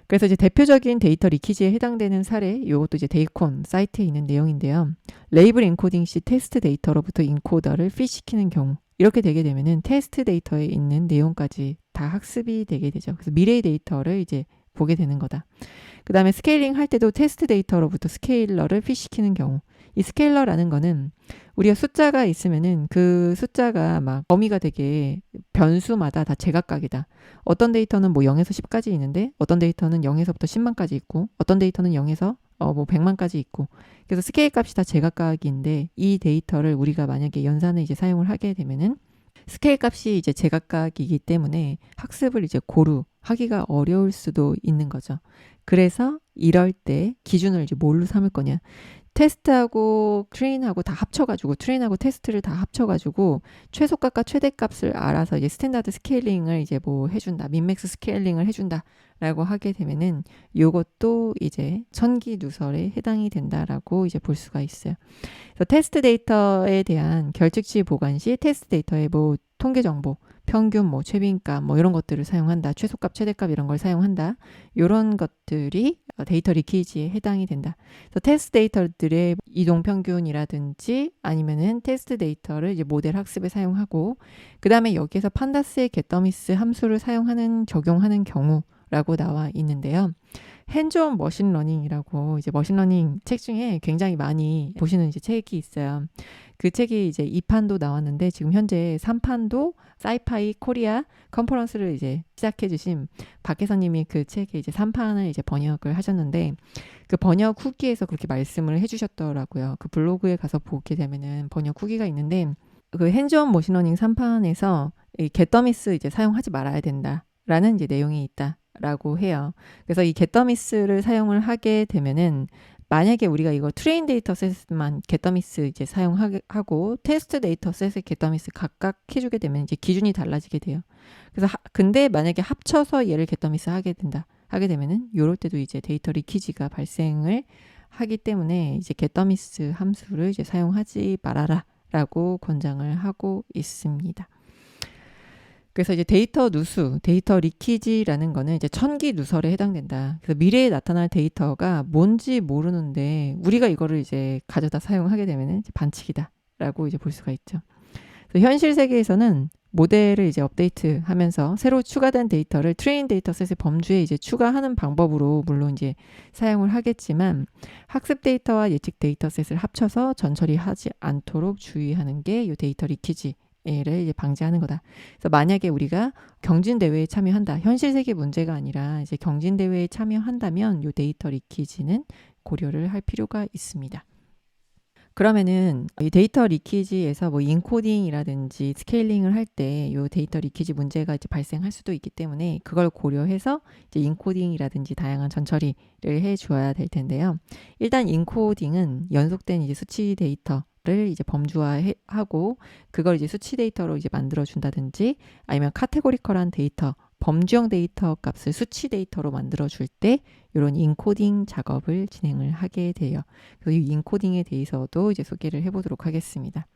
그래서 이제 대표적인 데이터 리키지에 해당되는 사례, 이것도 이제 데이콘 사이트에 있는 내용인데요. 레이블 인코딩 시 테스트 데이터로부터 인코더를 피시키는 경우, 이렇게 되게 되면은 테스트 데이터에 있는 내용까지 다 학습이 되게 되죠. 그래서 미래의 데이터를 이제 보게 되는 거다. 그 다음에 스케일링 할 때도 테스트 데이터로부터 스케일러를 피시키는 경우, 이 스케일러라는 거는 우리가 숫자가 있으면은 그 숫자가 막 범위가 되게 변수마다 다 제각각이다. 어떤 데이터는 뭐 0에서 10까지 있는데 어떤 데이터는 0에서부터 10만까지 있고 어떤 데이터는 0에서 뭐 100만까지 있고, 그래서 스케일 값이 다 제각각인데 이 데이터를 우리가 만약에 연산을 이제 사용을 하게 되면은 스케일 값이 이제 제각각이기 때문에 학습을 이제 고루 하기가 어려울 수도 있는 거죠. 그래서 이럴 때 기준을 이제 뭘로 삼을 거냐? 테스트하고 트레인하고 다 합쳐가지고, 트레인하고 테스트를 다 합쳐가지고 최소값과 최대값을 알아서 이제 스탠다드 스케일링을 이제 뭐 해준다, 민맥스 스케일링을 해준다라고 하게 되면은 요것도 이제 천기 누설에 해당이 된다라고 이제 볼 수가 있어요. 그래서 테스트 데이터에 대한 결측치 보관 시 테스트 데이터의 뭐 통계 정보, 평균, 뭐 최빈값, 뭐 이런 것들을 사용한다. 최소값, 최대값 이런 걸 사용한다. 이런 것들이 데이터 리키지에 해당이 된다. 그래서 테스트 데이터들의 이동 평균이라든지 아니면은 테스트 데이터를 이제 모델 학습에 사용하고, 그 다음에 여기에서 판다스의 get더미스 함수를 사용하는 적용하는 경우라고 나와 있는데요. 핸즈온 머신러닝이라고 이제 머신러닝 책 중에 굉장히 많이 보시는 이제 책이 있어요. 그 책이 이제 2판도 나왔는데 지금 현재 3판도 사이파이 코리아 컨퍼런스를 이제 시작해 주신 박혜선님이 그 책에 이제 3판을 이제 번역을 하셨는데, 그 번역 후기에서 그렇게 말씀을 해주셨더라고요. 그 블로그에 가서 보게 되면은 번역 후기가 있는데, 그 핸즈온 머신러닝 3판에서 이 get더미스 이제 사용하지 말아야 된다라는 이제 내용이 있다라고 해요. 그래서 이 get더미스를 사용을 하게 되면은 만약에 우리가 이거 트레인 데이터셋만 get더미스 이제 사용하고 테스트 데이터셋의 get더미스 각각 해주게 되면 이제 기준이 달라지게 돼요. 그래서 근데 만약에 합쳐서 얘를 get더미스 하게 되면은 요럴 때도 이제 데이터 리키지가 발생을 하기 때문에 이제 get더미스 함수를 이제 사용하지 말아라라고 권장을 하고 있습니다. 그래서 이제 데이터 누수, 데이터 리키지라는 거는 이제 천기 누설에 해당된다. 그래서 미래에 나타날 데이터가 뭔지 모르는데 우리가 이거를 이제 가져다 사용하게 되면은 이제 반칙이다라고 이제 볼 수가 있죠. 그래서 현실 세계에서는 모델을 이제 업데이트 하면서 새로 추가된 데이터를 트레인 데이터셋의 범주에 이제 추가하는 방법으로 물론 이제 사용을 하겠지만, 학습 데이터와 예측 데이터셋을 합쳐서 전처리하지 않도록 주의하는 게 이 데이터 리키지 를 이제 방지하는 거다. 그래서 만약에 우리가 경진 대회에 참여한다, 현실 세계 문제가 아니라 이제 경진 대회에 참여한다면 이 데이터 리키지는 고려를 할 필요가 있습니다. 그러면은 이 데이터 리키지에서 뭐 인코딩이라든지 스케일링을 할 때 이 데이터 리키지 문제가 이제 발생할 수도 있기 때문에 그걸 고려해서 이제 인코딩이라든지 다양한 전처리를 해 줘야 될 텐데요. 일단 인코딩은 연속된 이제 수치 데이터를 이제 범주화하고 그걸 이제 수치 데이터로 이제 만들어 준다든지, 아니면 카테고리컬한 데이터, 범주형 데이터 값을 수치 데이터로 만들어 줄 때 이런 인코딩 작업을 진행을 하게 돼요. 그래서 이 인코딩에 대해서도 이제 소개를 해보도록 하겠습니다.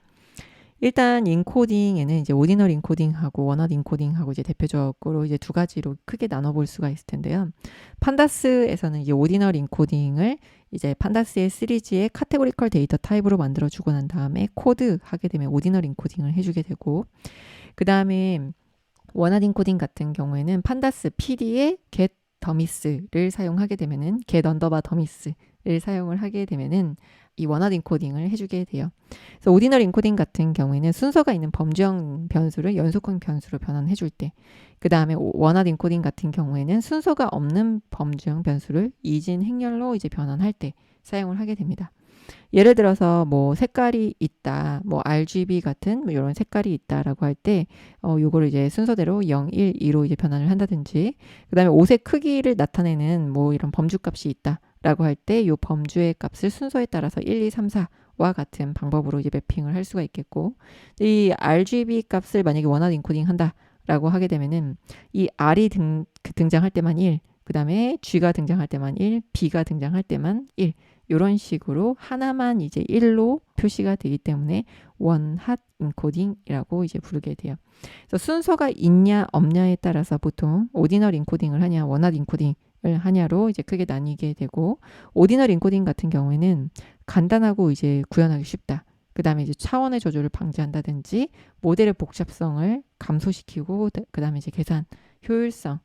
일단 인코딩에는 이제 오디널 인코딩하고 원어드 인코딩하고 이제 대표적으로 이제 두 가지로 크게 나눠볼 수가 있을 텐데요. 판다스에서는 이제 오디널 인코딩을 이제 판다스의 시리즈의 카테고리컬 데이터 타입으로 만들어주고 난 다음에 코드 하게 되면 오디널 인코딩을 해주게 되고, 그 다음에 원어드 인코딩 같은 경우에는 판다스 PD의 get 더미스를 사용하게 되면은 get 언더바 더미스를 사용을 하게 되면은 이 원어드 인코딩을 해주게 돼요. 그래서 오디널 인코딩 같은 경우에는 순서가 있는 범주형 변수를 연속형 변수로 변환해줄 때, 그 다음에 원어드 인코딩 같은 경우에는 순서가 없는 범주형 변수를 이진 행렬로 이제 변환할 때 사용을 하게 됩니다. 예를 들어서 뭐 색깔이 있다, 뭐 RGB 같은 뭐 이런 색깔이 있다라고 할 때 요거를 이제 순서대로 0, 1, 2로 이제 변환을 한다든지, 그다음에 옷의 크기를 나타내는 뭐 이런 범주 값이 있다라고 할 때 요 범주의 값을 순서에 따라서 1, 2, 3, 4와 같은 방법으로 이제 매핑을 할 수가 있겠고, 이 RGB 값을 만약에 원어드 인코딩 한다라고 하게 되면은 이 R이 등장할 때만 1, 그다음에 G가 등장할 때만 1, B가 등장할 때만 1, 이런 식으로 하나만 이제 1로 표시가 되기 때문에 원핫 인코딩이라고 이제 부르게 돼요. 그래서 순서가 있냐 없냐에 따라서 보통 오디널 인코딩을 하냐 원핫 인코딩을 하냐로 이제 크게 나뉘게 되고, 오디널 인코딩 같은 경우에는 간단하고 이제 구현하기 쉽다. 그 다음에 이제 차원의 저조를 방지한다든지 모델의 복잡성을 감소시키고, 그 다음에 이제 계산 효율성을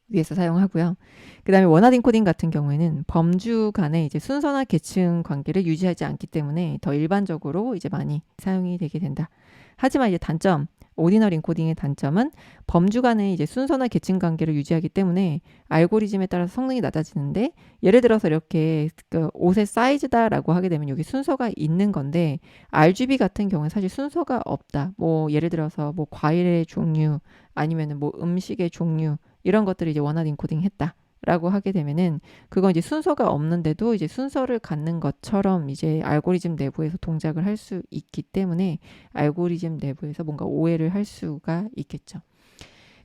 위해서 사용하고요. 그 다음에 원하드 인코딩 같은 경우에는 범주 간의 이제 순서나 계층 관계를 유지하지 않기 때문에 더 일반적으로 이제 많이 사용이 되게 된다. 하지만 이제 단점, 오디널 인코딩의 단점은 범주 간의 이제 순서나 계층 관계를 유지하기 때문에 알고리즘에 따라서 성능이 낮아지는데, 예를 들어서 이렇게 그 옷의 사이즈다라고 하게 되면 여기 순서가 있는 건데, RGB 같은 경우는 사실 순서가 없다. 뭐 예를 들어서 뭐 과일의 종류 아니면은 뭐 음식의 종류 이런 것들을 이제 원하드 인코딩 했다. 라고 하게 되면은 그건 이제 순서가 없는데도 이제 순서를 갖는 것처럼 이제 알고리즘 내부에서 동작을 할 수 있기 때문에 알고리즘 내부에서 뭔가 오해를 할 수가 있겠죠.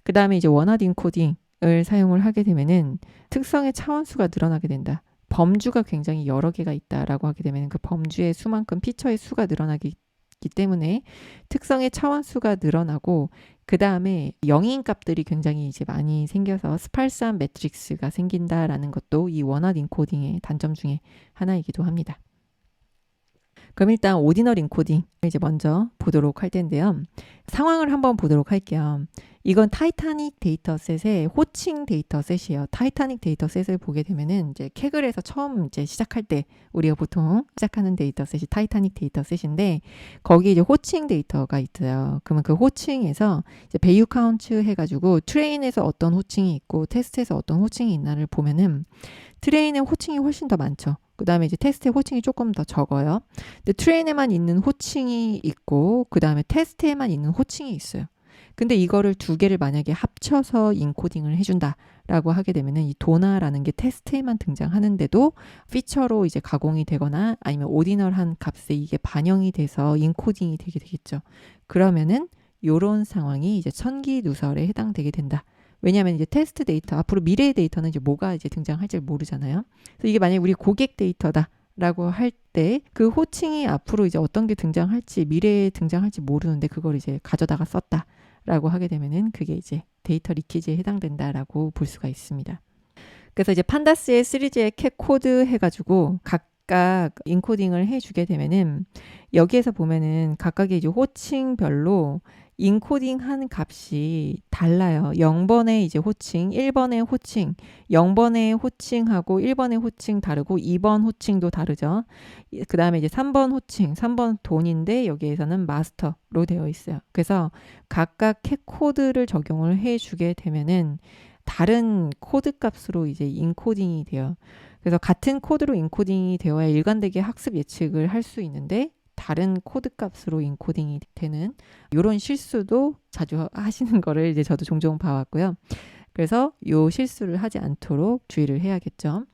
그 다음에 이제 원하드 인코딩을 사용을 하게 되면은 특성의 차원수가 늘어나게 된다. 범주가 굉장히 여러 개가 있다라고 하게 되면 그 범주의 수만큼 피처의 수가 늘어나기 때문에 특성의 차원수가 늘어나고, 그 다음에 영인 값들이 굉장히 이제 많이 생겨서 스팔스한 매트릭스가 생긴다라는 것도 이 원하드 인코딩의 단점 중에 하나이기도 합니다. 그럼 일단 오디널 인코딩을 이제 먼저 보도록 할 텐데요. 상황을 한번 보도록 할게요. 이건 타이타닉 데이터셋의 호칭 데이터셋이에요. 타이타닉 데이터셋을 보게 되면은 이제 케글에서 처음 이제 시작할 때 우리가 보통 시작하는 데이터셋이 타이타닉 데이터셋인데, 거기 이제 호칭 데이터가 있어요. 그러면 그 호칭에서 이제 배유 카운트 해가지고 트레인에서 어떤 호칭이 있고 테스트에서 어떤 호칭이 있나를 보면은 트레인의 호칭이 훨씬 더 많죠. 그 다음에 이제 테스트의 호칭이 조금 더 적어요. 근데 트레인에만 있는 호칭이 있고 그 다음에 테스트에만 있는 호칭이 있어요. 근데 이거를 두 개를 만약에 합쳐서 인코딩을 해준다라고 하게 되면은 이 도나라는 게 테스트에만 등장하는데도 피처로 이제 가공이 되거나 아니면 오디널한 값에 이게 반영이 돼서 인코딩이 되게 되겠죠. 그러면은 요런 상황이 이제 천기 누설에 해당되게 된다. 왜냐하면 이제 테스트 데이터, 앞으로 미래의 데이터는 이제 뭐가 이제 등장할지 모르잖아요. 그래서 이게 만약에 우리 고객 데이터다라고 할 때 그 호칭이 앞으로 이제 어떤 게 등장할지, 미래에 등장할지 모르는데 그걸 이제 가져다가 썼다라고 하게 되면은 그게 이제 데이터 리키지에 해당된다라고 볼 수가 있습니다. 그래서 이제 판다스의 시리즈의 캣 코드 해가지고 각각 인코딩을 해주게 되면은 여기에서 보면은 각각의 이제 호칭별로 인코딩한 값이 달라요. 0번의 이제 호칭, 1번의 호칭, 0번의 호칭하고 1번의 호칭 다르고 2번 호칭도 다르죠. 그 다음에 이제 3번 호칭, 3번 돈인데 여기에서는 마스터로 되어 있어요. 그래서 각각 캣 코드를 적용을 해주게 되면은 다른 코드 값으로 이제 인코딩이 돼요. 그래서 같은 코드로 인코딩이 되어야 일관되게 학습 예측을 할 수 있는데 다른 코드 값으로 인코딩이 되는 이런 실수도 자주 하시는 거를 이제 저도 종종 봐왔고요. 그래서 요 실수를 하지 않도록 주의를 해야겠죠.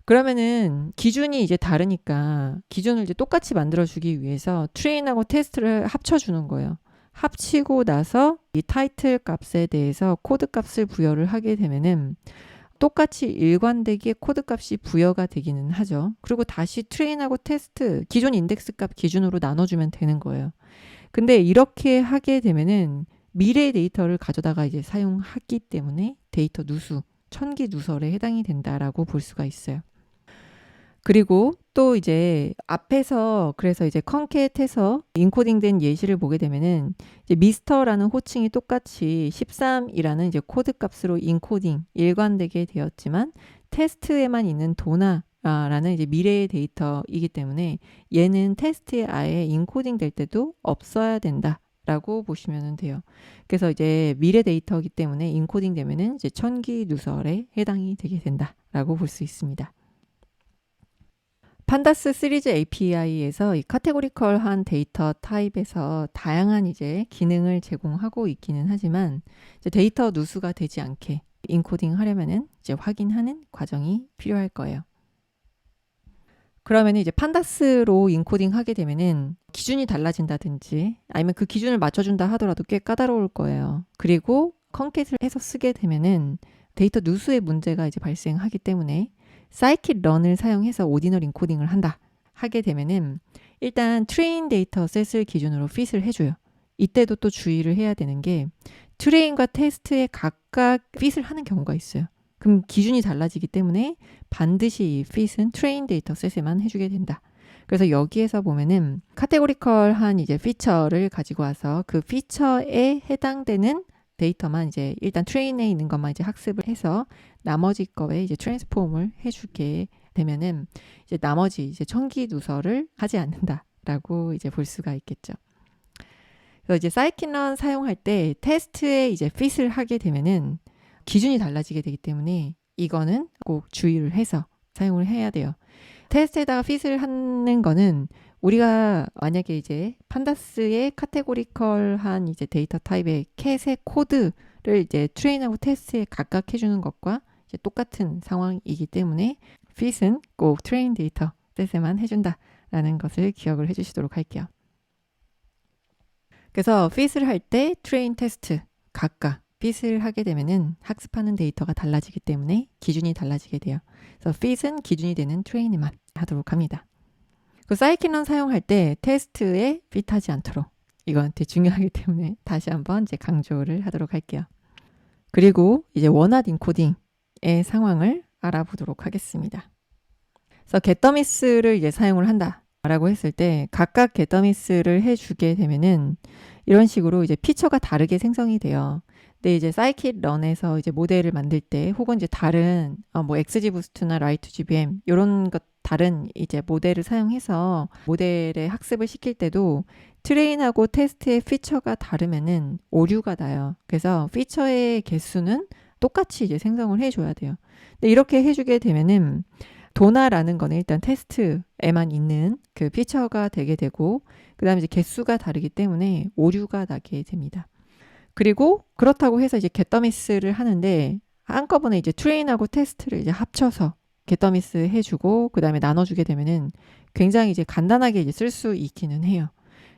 그러면은 기준이 이제 다르니까 기준을 이제 똑같이 만들어주기 위해서 트레인하고 테스트를 합쳐주는 거예요. 합치고 나서 이 타이틀 값에 대해서 코드 값을 부여를 하게 되면은 똑같이 일관되게 코드 값이 부여가 되기는 하죠. 그리고 다시 트레인하고 테스트 기존 인덱스 값 기준으로 나눠주면 되는 거예요. 근데 이렇게 하게 되면은 미래의 데이터를 가져다가 이제 사용하기 때문에 데이터 누수, 천기 누설에 해당이 된다라고 볼 수가 있어요. 그리고 또 이제 앞에서 그래서 이제 컨캣해서 인코딩된 예시를 보게 되면은 이제 미스터라는 호칭이 똑같이 13이라는 이제 코드 값으로 인코딩 일관되게 되었지만 테스트에만 있는 도나라는 이제 미래의 데이터이기 때문에 얘는 테스트에 아예 인코딩 될 때도 없어야 된다. 라고 보시면 돼요. 그래서 이제 미래 데이터이기 때문에 인코딩 되면은 이제 천기 누설에 해당이 되게 된다라고 볼 수 있습니다. 판다스 시리즈 API에서 이 카테고리컬한 데이터 타입에서 다양한 이제 기능을 제공하고 있기는 하지만 이제 데이터 누수가 되지 않게 인코딩 하려면은 이제 확인하는 과정이 필요할 거예요. 그러면 이제 판다스로 인코딩 하게 되면은 기준이 달라진다든지 아니면 그 기준을 맞춰준다 하더라도 꽤 까다로울 거예요. 그리고 컨캣을 해서 쓰게 되면은 데이터 누수의 문제가 이제 발생하기 때문에 사이킷런을 사용해서 오디널 인코딩을 한다 하게 되면은 일단 트레인 데이터 셋을 기준으로 핏을 해줘요. 이때도 또 주의를 해야 되는 게 트레인과 테스트에 각각 핏을 하는 경우가 있어요. 그럼 기준이 달라지기 때문에 반드시 이 fit은 트레인 데이터 셋에만 해주게 된다. 그래서 여기에서 보면은 카테고리컬한 이제 피처를 가지고 와서 그 피처에 해당되는 데이터만 이제 일단 트레인에 있는 것만 이제 학습을 해서 나머지 거에 이제 트랜스폼을 해주게 되면은 이제 나머지 이제 청기 누설을 하지 않는다라고 이제 볼 수가 있겠죠. 그래서 이제 사이킨런 사용할 때 테스트에 이제 fit을 하게 되면은 기준이 달라지게 되기 때문에 이거는 꼭 주의를 해서 사용을 해야 돼요. 테스트에다가 fit을 하는 거는 우리가 만약에 이제 판다스의 카테고리컬한 이제 데이터 타입의 캣의 코드를 이제 트레인하고 테스트에 각각 해주는 것과 이제 똑같은 상황이기 때문에 fit은 꼭 트레인 데이터 셋에만 해준다라는 것을 기억을 해주시도록 할게요. 그래서 fit을 할 때 트레인 테스트 각각 fit을 하게 되면은 학습하는 데이터가 달라지기 때문에 기준이 달라지게 돼요. 그래서 fit은 기준이 되는 트레인에만 하도록 합니다. 그 사이킨런 사용할 때 테스트에 fit하지 않도록 이건 되게 중요하기 때문에 다시 한번 이제 강조를 하도록 할게요. 그리고 이제 원핫 인코딩의 상황을 알아보도록 하겠습니다. 그래서 get더미스를 이제 사용을 한다라고 했을 때 각각 get더미스를 해주게 되면은 이런 식으로 이제 피처가 다르게 생성이 돼요. 근데 이제 사이킷런에서 이제 모델을 만들 때 혹은 이제 다른 뭐 XGBoost나 Write2GBM 이런 것 다른 이제 모델을 사용해서 모델의 학습을 시킬 때도 트레인하고 테스트의 피처가 다르면은 오류가 나요. 그래서 피처의 개수는 똑같이 이제 생성을 해줘야 돼요. 근데 이렇게 해주게 되면은 도나라는 거는 일단 테스트에만 있는 그 피처가 되게 되고 그 다음에 이제 개수가 다르기 때문에 오류가 나게 됩니다. 그리고 그렇다고 해서 이제 get더미스를 하는데 한꺼번에 이제 트레인하고 테스트를 이제 합쳐서 get더미스 해주고 그 다음에 나눠주게 되면은 굉장히 이제 간단하게 이제 쓸 수 있기는 해요.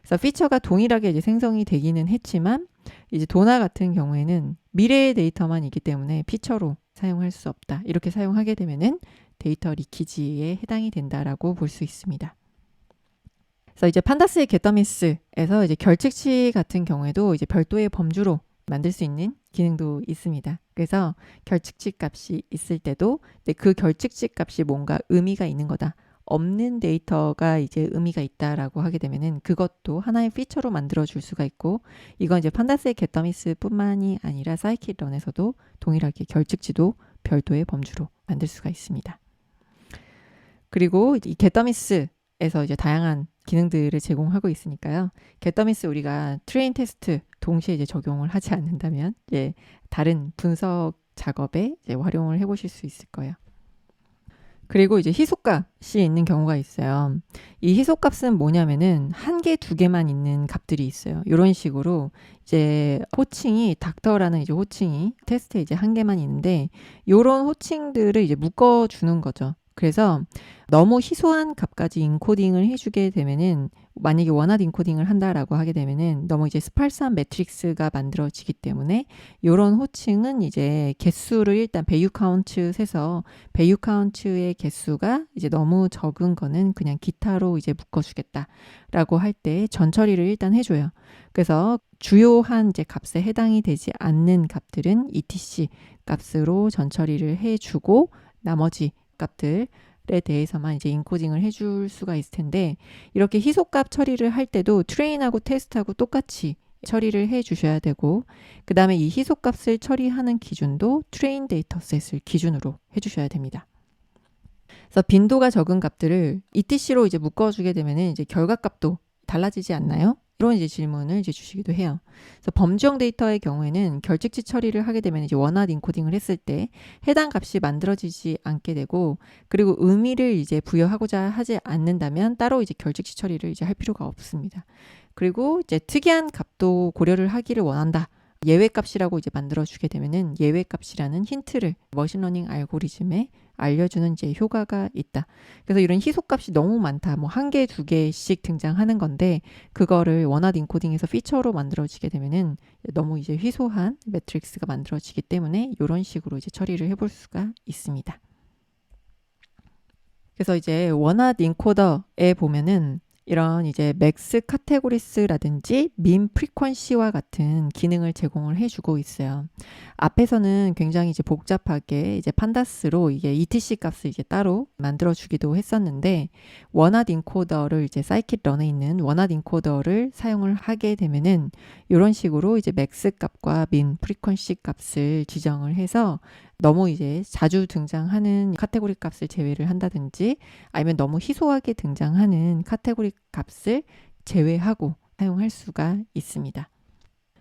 그래서 피처가 동일하게 이제 생성이 되기는 했지만 이제 도나 같은 경우에는 미래의 데이터만 있기 때문에 피처로 사용할 수 없다. 이렇게 사용하게 되면은 데이터 리키지에 해당이 된다라고 볼 수 있습니다. 그래서 이제 판다스의 get더미스에서 이제 결측치 같은 경우에도 이제 별도의 범주로 만들 수 있는 기능도 있습니다. 그래서 결측치 값이 있을 때도 그 결측치 값이 뭔가 의미가 있는 거다. 없는 데이터가 이제 의미가 있다라고 하게 되면은 그것도 하나의 피처로 만들어 줄 수가 있고 이건 이제 판다스의 get더미스뿐만이 아니라 사이킷런에서도 동일하게 결측치도 별도의 범주로 만들 수가 있습니다. 그리고 이 get더미스에서 이제 다양한 기능들을 제공하고 있으니까요. get더미스 우리가 트레인 테스트 동시에 이제 적용을 하지 않는다면 이제 다른 분석 작업에 이제 활용을 해보실 수 있을 거예요. 그리고 이제 희소값이 있는 경우가 있어요. 이 희소값은 뭐냐면은 한 개, 두 개만 있는 값들이 있어요. 이런 식으로 이제 호칭이 닥터라는 이제 호칭이 테스트에 이제 한 개만 있는데 이런 호칭들을 이제 묶어주는 거죠. 그래서 너무 희소한 값까지 인코딩을 해주게 되면은 만약에 원핫 인코딩을 한다라고 하게 되면은 너무 이제 스팔스한 매트릭스가 만들어지기 때문에 이런 호칭은 이제 개수를 일단 배유 카운트 세서 배유 카운트의 개수가 이제 너무 적은 거는 그냥 기타로 이제 묶어주겠다라고 할 때 전처리를 일단 해줘요. 그래서 주요한 이제 값에 해당이 되지 않는 값들은 etc 값으로 전처리를 해주고 나머지 값들에 대해서만 이제 인코딩을 해줄 수가 있을 텐데 이렇게 희소값 처리를 할 때도 트레인하고 테스트하고 똑같이 처리를 해 주셔야 되고 그 다음에 이 희소값을 처리하는 기준도 트레인 데이터셋을 기준으로 해 주셔야 됩니다. 그래서 빈도가 적은 값들을 etc로 이제 묶어주게 되면은 이제 결과값도 달라지지 않나요? 이런 이제 질문을 이제 주시기도 해요. 그래서 범주형 데이터의 경우에는 결측치 처리를 하게 되면 이제 원핫 인코딩을 했을 때 해당 값이 만들어지지 않게 되고 그리고 의미를 이제 부여하고자 하지 않는다면 따로 이제 결측치 처리를 이제 할 필요가 없습니다. 그리고 이제 특이한 값도 고려를 하기를 원한다. 예외 값이라고 이제 만들어주게 되면은 예외 값이라는 힌트를 머신러닝 알고리즘에 알려주는 이제 효과가 있다. 그래서 이런 희소값이 너무 많다. 뭐 한 개, 두 개씩 등장하는 건데 그거를 원핫 인코딩에서 피처로 만들어지게 되면은 너무 이제 희소한 매트릭스가 만들어지기 때문에 이런 식으로 이제 처리를 해볼 수가 있습니다. 그래서 이제 원핫 인코더에 보면은 이런 이제 맥스 카테고리스라든지 민 프리퀀시와 같은 기능을 제공을 해주고 있어요. 앞에서는 굉장히 이제 복잡하게 이제 판다스로 이게 ETC 값을 이제 따로 만들어주기도 했었는데 원핫 인코더를 이제 사이킷런에 있는 원핫 인코더를 사용을 하게 되면은 이런 식으로 이제 맥스 값과 민 프리퀀시 값을 지정을 해서 너무 이제 자주 등장하는 카테고리 값을 제외를 한다든지 아니면 너무 희소하게 등장하는 카테고리 값을 제외하고 사용할 수가 있습니다.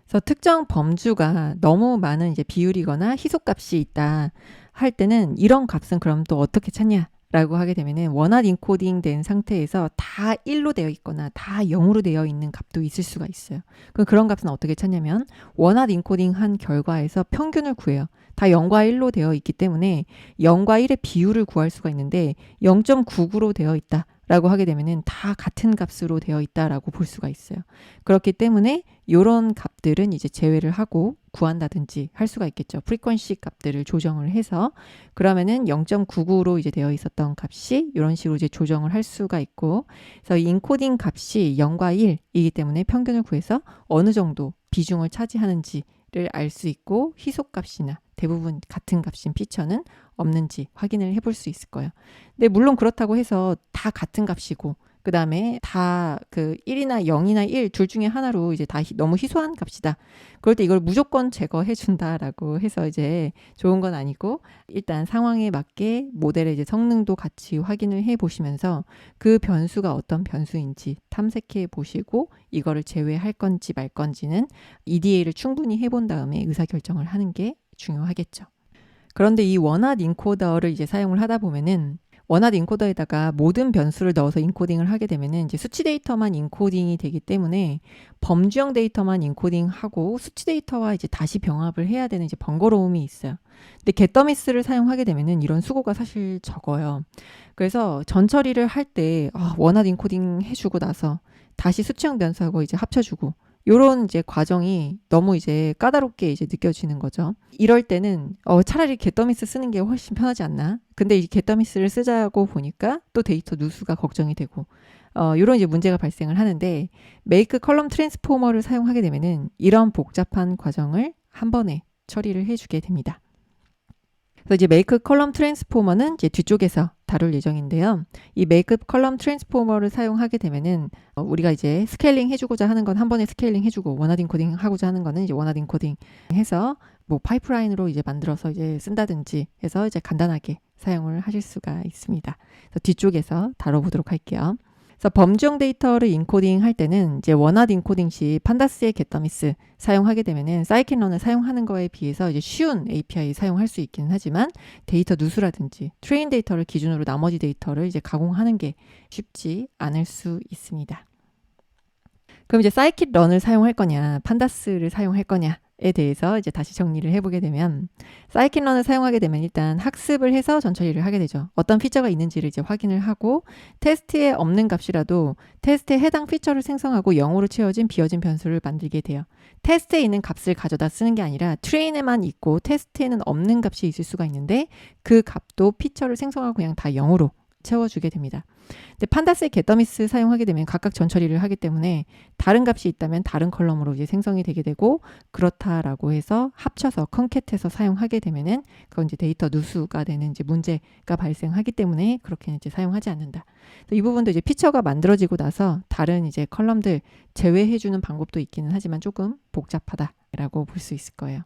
그래서 특정 범주가 너무 많은 이제 비율이거나 희소값이 있다 할 때는 이런 값은 그럼 또 어떻게 찾냐? 라고 하게 되면은 원핫 인코딩 된 상태에서 다 1로 되어 있거나 다 0으로 되어 있는 값도 있을 수가 있어요. 그런 값은 어떻게 찾냐면 원핫 인코딩 한 결과에서 평균을 구해요. 다 0과 1로 되어 있기 때문에 0과 1의 비율을 구할 수가 있는데 0.99로 되어 있다. 라고 하게 되면은 다 같은 값으로 되어 있다라고 볼 수가 있어요. 그렇기 때문에 이런 값들은 이제 제외를 하고 구한다든지 할 수가 있겠죠. 프리퀀시 값들을 조정을 해서 그러면은 0.99로 이제 되어 있었던 값이 이런 식으로 이제 조정을 할 수가 있고, 그래서 인코딩 값이 0과 1이기 때문에 평균을 구해서 어느 정도 비중을 차지하는지를 알 수 있고 희소값이나 대부분 같은 값인 피처는 없는지 확인을 해볼 수 있을 거예요. 근데 물론 그렇다고 해서 다 같은 값이고 그 다음에 다 그 1이나 0이나 1 둘 중에 하나로 이제 다 너무 희소한 값이다. 그럴 때 이걸 무조건 제거해 준다라고 해서 이제 좋은 건 아니고 일단 상황에 맞게 모델의 이제 성능도 같이 확인을 해 보시면서 그 변수가 어떤 변수인지 탐색해 보시고 이거를 제외할 건지 말 건지는 EDA를 충분히 해본 다음에 의사결정을 하는 게 중요하겠죠. 그런데 이 원핫 인코더를 이제 사용을 하다 보면은 원핫 인코더에다가 모든 변수를 넣어서 인코딩을 하게 되면은 이제 수치 데이터만 인코딩이 되기 때문에 범주형 데이터만 인코딩하고 수치 데이터와 이제 다시 병합을 해야 되는 이제 번거로움이 있어요. 근데 겟더미스를 사용하게 되면은 이런 수고가 사실 적어요. 그래서 전 처리를 할 때 원핫 인코딩 해주고 나서 다시 수치형 변수하고 이제 합쳐주고 요런 이제 과정이 너무 이제 까다롭게 이제 느껴지는 거죠. 이럴 때는 차라리 겟더미스 쓰는 게 훨씬 편하지 않나? 근데 이 겟더미스를 쓰자고 보니까 또 데이터 누수가 걱정이 되고 요런 이제 문제가 발생을 하는데 메이크 컬럼 트랜스포머를 사용하게 되면은 이런 복잡한 과정을 한 번에 처리를 해주게 됩니다. 그래서 이제 메이크 컬럼 트랜스포머는 이제 뒤쪽에서 다룰 예정인데요. 이 메이크 컬럼 트랜스포머를 사용하게 되면은 우리가 이제 스케일링 해주고자 하는 건 한 번에 스케일링 해주고 원핫 인코딩 하고자 하는 거는 이제 원핫 인코딩 해서 뭐 파이프라인으로 이제 만들어서 이제 쓴다든지 해서 이제 간단하게 사용을 하실 수가 있습니다. 그래서 뒤쪽에서 다뤄보도록 할게요. 그래서 범주형 데이터를 인코딩 할 때는 이제 원핫 인코딩 시 판다스의 겟더미스 사용하게 되면은 사이킨런을 사용하는 거에 비해서 이제 쉬운 API 사용할 수 있기는 하지만 데이터 누수라든지 트레인 데이터를 기준으로 나머지 데이터를 이제 가공하는 게 쉽지 않을 수 있습니다. 그럼 이제 사이킷런을 사용할 거냐, 판다스를 사용할 거냐 에 대해서 이제 다시 정리를 해보게 되면 사이킨런을 사용하게 되면 일단 학습을 해서 전처리를 하게 되죠. 어떤 피처가 있는지를 이제 확인을 하고 테스트에 없는 값이라도 테스트에 해당 피처를 생성하고 0으로 채워진 비어진 변수를 만들게 돼요. 테스트에 있는 값을 가져다 쓰는 게 아니라 트레인에만 있고 테스트에는 없는 값이 있을 수가 있는데 그 값도 피처를 생성하고 그냥 다 0으로 채워주게 됩니다. 근데 판다스의 겟더미스 사용하게 되면 각각 전처리를 하기 때문에 다른 값이 있다면 다른 컬럼으로 이제 생성이 되게 되고 그렇다라고 해서 합쳐서 컨캣해서 사용하게 되면은 그건 이제 데이터 누수가 되는 이제 문제가 발생하기 때문에 그렇게 이제 사용하지 않는다. 이 부분도 이제 피처가 만들어지고 나서 다른 이제 컬럼들 제외해주는 방법도 있기는 하지만 조금 복잡하다라고 볼 수 있을 거예요.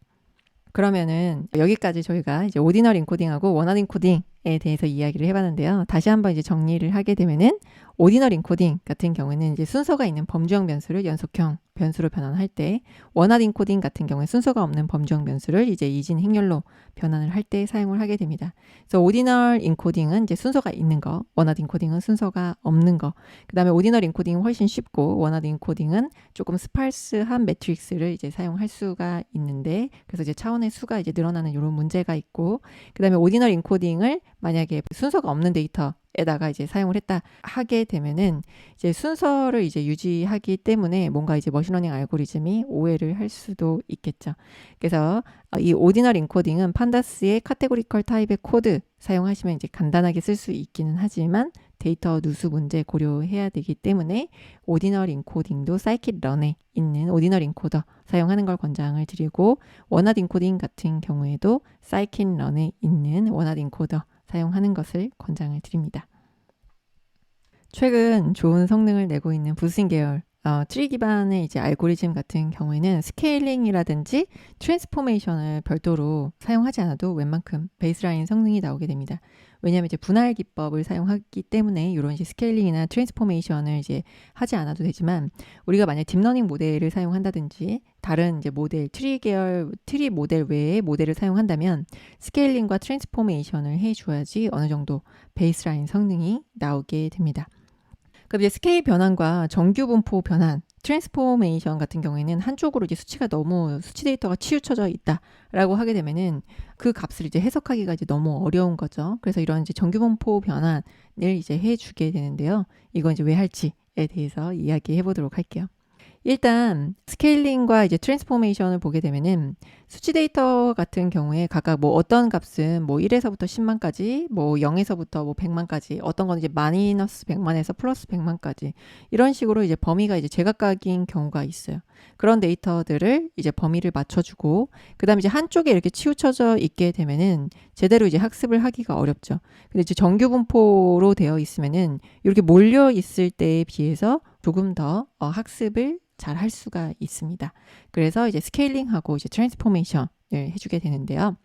그러면은 여기까지 저희가 이제 오디널 인코딩하고 원핫 인코딩에 대해서 이야기를 해봤는데요. 다시 한번 이제 정리를 하게 되면은 오디널 인코딩 같은 경우에는 이제 순서가 있는 범주형 변수를 연속형 변수로 변환할 때, 원핫 인코딩 같은 경우에 순서가 없는 범주형 변수를 이제 이진 행렬로 변환을 할 때 사용을 하게 됩니다. 그래서 오디널 인코딩은 이제 순서가 있는 거, 원핫 인코딩은 순서가 없는 거. 그다음에 오디널 인코딩은 훨씬 쉽고 원핫 인코딩은 조금 스팔스한 매트릭스를 이제 사용할 수가 있는데, 그래서 이제 차원의 수가 이제 늘어나는 이런 문제가 있고, 그다음에 오디널 인코딩을 만약에 순서가 없는 데이터에다가 이제 사용을 했다 하게 되면은 이제 순서를 이제 유지하기 때문에 뭔가 이제 머신러닝 알고리즘이 오해를 할 수도 있겠죠. 그래서 이 오디널 인코딩은 판다스의 카테고리컬 타입의 코드 사용하시면 이제 간단하게 쓸 수 있기는 하지만 데이터 누수 문제 고려해야 되기 때문에 오디널 인코딩도 scikit-learn에 있는 오디널 인코더 사용하는 걸 권장을 드리고, 원하드 인코딩 같은 경우에도 scikit-learn에 있는 원하드 인코더 사용하는 것을 권장을 드립니다. 최근 좋은 성능을 내고 있는 부스팅 계열 트리 기반의 이제 알고리즘 같은 경우에는 스케일링이라든지 트랜스포메이션을 별도로 사용하지 않아도 웬만큼 베이스라인 성능이 나오게 됩니다. 왜냐하면 이제 분할 기법을 사용하기 때문에 이런 이제 스케일링이나 트랜스포메이션을 이제 하지 않아도 되지만, 우리가 만약 딥러닝 모델을 사용한다든지 다른 이제 모델, 트리 계열, 트리 모델 외에 모델을 사용한다면 스케일링과 트랜스포메이션을 해줘야지 어느 정도 베이스라인 성능이 나오게 됩니다. 그럼 이제 스케일 변환과 정규 분포 변환, 트랜스포메이션 같은 경우에는 한쪽으로 이제 수치 데이터가 치우쳐져 있다라고 하게 되면은 그 값을 이제 해석하기가 이제 너무 어려운 거죠. 그래서 이런 이제 정규 분포 변환을 이제 해주게 되는데요. 이건 이제 왜 할지에 대해서 이야기해 보도록 할게요. 일단 스케일링과 이제 트랜스포메이션을 보게 되면은 수치 데이터 같은 경우에 각각 뭐 어떤 값은 뭐 1에서부터 10만까지, 뭐 0에서부터 뭐 100만까지, 어떤 건 이제 마이너스 100만에서 플러스 100만까지 이런 식으로 이제 범위가 이제 제각각인 경우가 있어요. 그런 데이터들을 이제 범위를 맞춰주고, 그다음에 이제 한쪽에 이렇게 치우쳐져 있게 되면은 제대로 이제 학습을 하기가 어렵죠. 근데 이제 정규 분포로 되어 있으면은 이렇게 몰려 있을 때에 비해서 조금 더 학습을 잘 할 수가 있습니다. 그래서 이제 스케일링하고 이제 트랜스포메이션을 해주게 되는데요.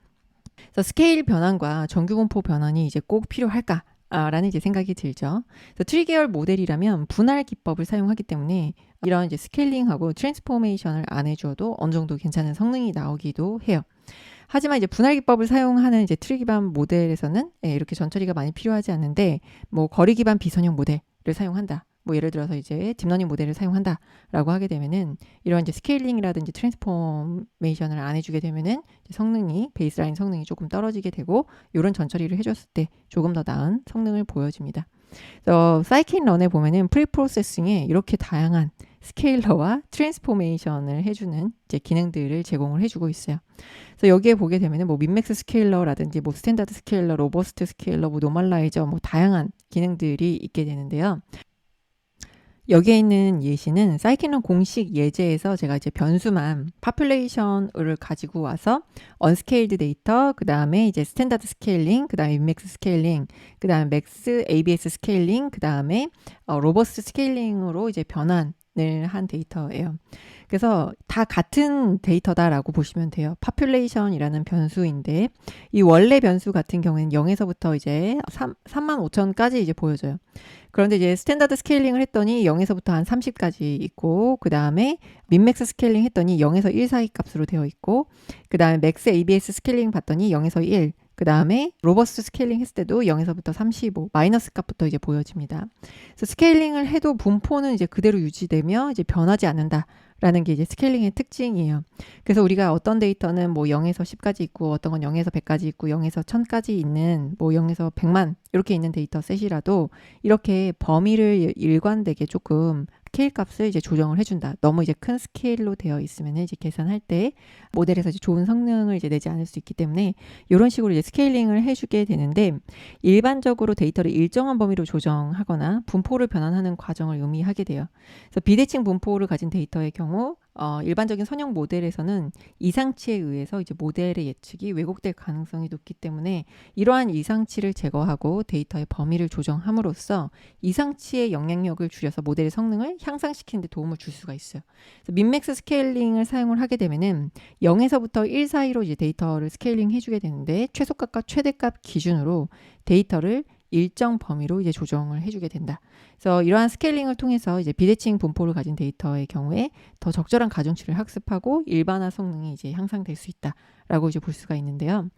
그래서 스케일 변환과 정규 분포 변환이 이제 꼭 필요할까? 라는 이제 생각이 들죠. 그래서 트리 계열 모델이라면 분할 기법을 사용하기 때문에 이런 이제 스케일링하고 트랜스포메이션을 안 해줘도 어느 정도 괜찮은 성능이 나오기도 해요. 하지만 이제 분할 기법을 사용하는 이제 트리 기반 모델에서는 이렇게 전처리가 많이 필요하지 않는데, 뭐 거리 기반 비선형 모델을 사용한다. 뭐 예를 들어서 이제 딥러닝 모델을 사용한다라고 하게 되면은 이런 이제 스케일링이라든지 트랜스포메이션을 안 해주게 되면은 성능이 베이스라인 성능이 조금 떨어지게 되고, 이런 전처리를 해줬을 때 조금 더 나은 성능을 보여줍니다. 그래서 scikit-learn에 보면은 프리프로세싱에 이렇게 다양한 스케일러와 트랜스포메이션을 해주는 이제 기능들을 제공을 해주고 있어요. 그래서 여기에 보게 되면은 뭐 민맥스 스케일러라든지 뭐 스탠다드 스케일러, 로버스트 스케일러, 뭐 노멀라이저, 뭐 다양한 기능들이 있게 되는데요. 여기에 있는 예시는 scikit-learn 공식 예제에서 제가 이제 변수만 population을 가지고 와서 unscaled 데이터, 그 다음에 이제 스탠다드 스케일링, 그 다음에 민맥스 스케일링, 그 다음에 맥스 ABS 스케일링, 그 다음에 로버스트 스케일링으로 이제 변환을 한 데이터예요. 그래서 다 같은 데이터다라고 보시면 돼요. population이라는 변수인데, 이 원래 변수 같은 경우에는 0에서부터 이제 35,000까지 이제 보여져요. 그런데 이제 스탠다드 스케일링을 했더니 0에서부터 한 30까지 있고, 그 다음에 민맥스 스케일링 했더니 0에서 1 사이 값으로 되어 있고, 그 다음에 맥스 ABS 스케일링 봤더니 0에서 1, 그 다음에 로버스트 스케일링 했을 때도 0에서부터 35, 마이너스 값부터 이제 보여집니다. 그래서 스케일링을 해도 분포는 이제 그대로 유지되며 이제 변하지 않는다. 라는 게 이제 스케일링의 특징이에요. 그래서 우리가 어떤 데이터는 뭐 0에서 10까지 있고, 어떤 건 0에서 100까지 있고, 0에서 1000까지 있는, 뭐 0에서 100만 이렇게 있는 데이터 셋이라도 이렇게 범위를 일관되게 조금 스케일 값을 이제 조정을 해준다. 너무 이제 큰 스케일로 되어 있으면 이제 계산할 때 모델에서 이제 좋은 성능을 이제 내지 않을 수 있기 때문에 이런 식으로 이제 스케일링을 해주게 되는데, 일반적으로 데이터를 일정한 범위로 조정하거나 분포를 변환하는 과정을 의미하게 돼요. 그래서 비대칭 분포를 가진 데이터의 경우 일반적인 선형 모델에서는 이상치에 의해서 이제 모델의 예측이 왜곡될 가능성이 높기 때문에 이러한 이상치를 제거하고 데이터의 범위를 조정함으로써 이상치의 영향력을 줄여서 모델의 성능을 향상시키는 데 도움을 줄 수가 있어요. 그래서 민맥스 스케일링을 사용을 하게 되면은 0에서부터 1 사이로 이제 데이터를 스케일링 해주게 되는데, 최소값과 최대값 기준으로 데이터를 일정 범위로 이제 조정을 해주게 된다. 그래서 이러한 스케일링을 통해서 이제 비대칭 분포를 가진 데이터의 경우에 더 적절한 가중치를 학습하고 일반화 성능이 이제 향상될 수 있다라고 이제 볼 수가 있는데요.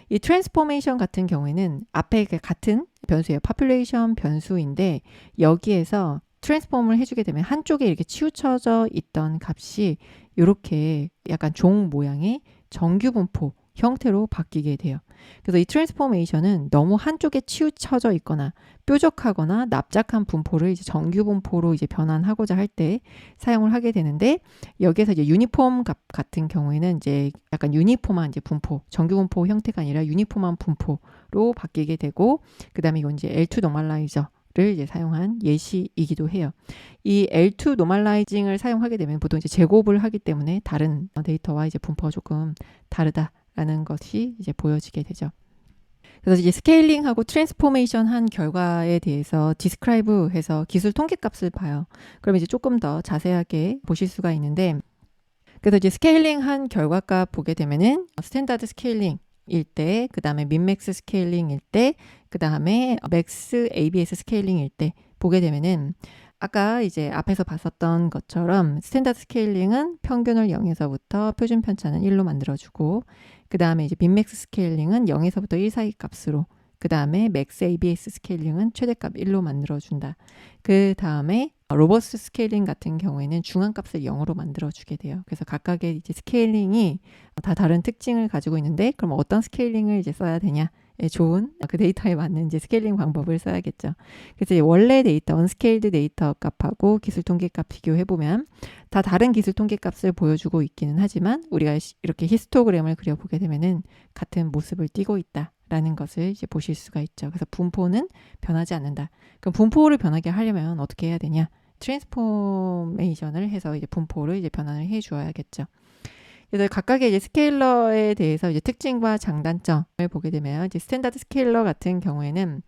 이 트랜스포메이션 같은 경우에는 앞에 같은 변수예요. population 변수인데, 여기에서 트랜스폼을 해주게 되면 한쪽에 이렇게 치우쳐져 있던 값이 이렇게 약간 종 모양의 정규 분포 형태로 바뀌게 돼요. 그래서 이 트랜스포메이션은 너무 한쪽에 치우쳐져 있거나 뾰족하거나 납작한 분포를 이제 정규 분포로 이제 변환하고자 할 때 사용을 하게 되는데, 여기에서 이제 유니폼 값 같은 경우에는 이제 약간 유니폼한 이제 분포, 정규 분포 형태가 아니라 유니폼한 분포로 바뀌게 되고, 그 다음에 이건 이제 L2 노멀라이저 이제 사용한 예시이기도 해요. 이 L2 노멀라이징을 사용하게 되면 보통 이제 제곱을 하기 때문에 다른 데이터와 이제 분포가 조금 다르다라는 것이 이제 보여지게 되죠. 그래서 이제 스케일링하고 트랜스포메이션 한 결과에 대해서 디스크라이브 해서 기술 통계값을 봐요. 그러면 이제 조금 더 자세하게 보실 수가 있는데, 그래서 이제 스케일링 한 결과값 보게 되면은 스탠다드 스케일링일 때, 그 다음에 민맥스 스케일링일 때, 그 다음에 맥스 ABS 스케일링일 때 보게 되면은 아까 이제 앞에서 봤었던 것처럼 스탠다드 스케일링은 평균을 0에서부터 표준 편차는 1로 만들어주고, 그 다음에 이제 민맥스 스케일링은 0에서부터 1 사이 값으로, 그 다음에 맥스 ABS 스케일링은 최대값 1로 만들어준다. 그 다음에 로버스트 스케일링 같은 경우에는 중앙값을 0으로 만들어주게 돼요. 그래서 각각의 이제 스케일링이 다 다른 특징을 가지고 있는데, 그럼 어떤 스케일링을 이제 써야 되냐? 좋은 그 데이터에 맞는 이제 스케일링 방법을 써야겠죠. 그래서 원래 데이터, 언스케일드 데이터 값하고 기술 통계 값 비교해 보면 다 다른 기술 통계 값을 보여주고 있기는 하지만 우리가 이렇게 히스토그램을 그려보게 되면은 같은 모습을 띠고 있다라는 것을 이제 보실 수가 있죠. 그래서 분포는 변하지 않는다. 그럼 분포를 변하게 하려면 어떻게 해야 되냐? 트랜스포메이션을 해서 이제 분포를 이제 변환을 해 주어야겠죠. 그래서 각각의 이제 스케일러에 대해서 이제 특징과 장단점을 보게 되면 이제 스탠다드 스케일러 같은 경우에는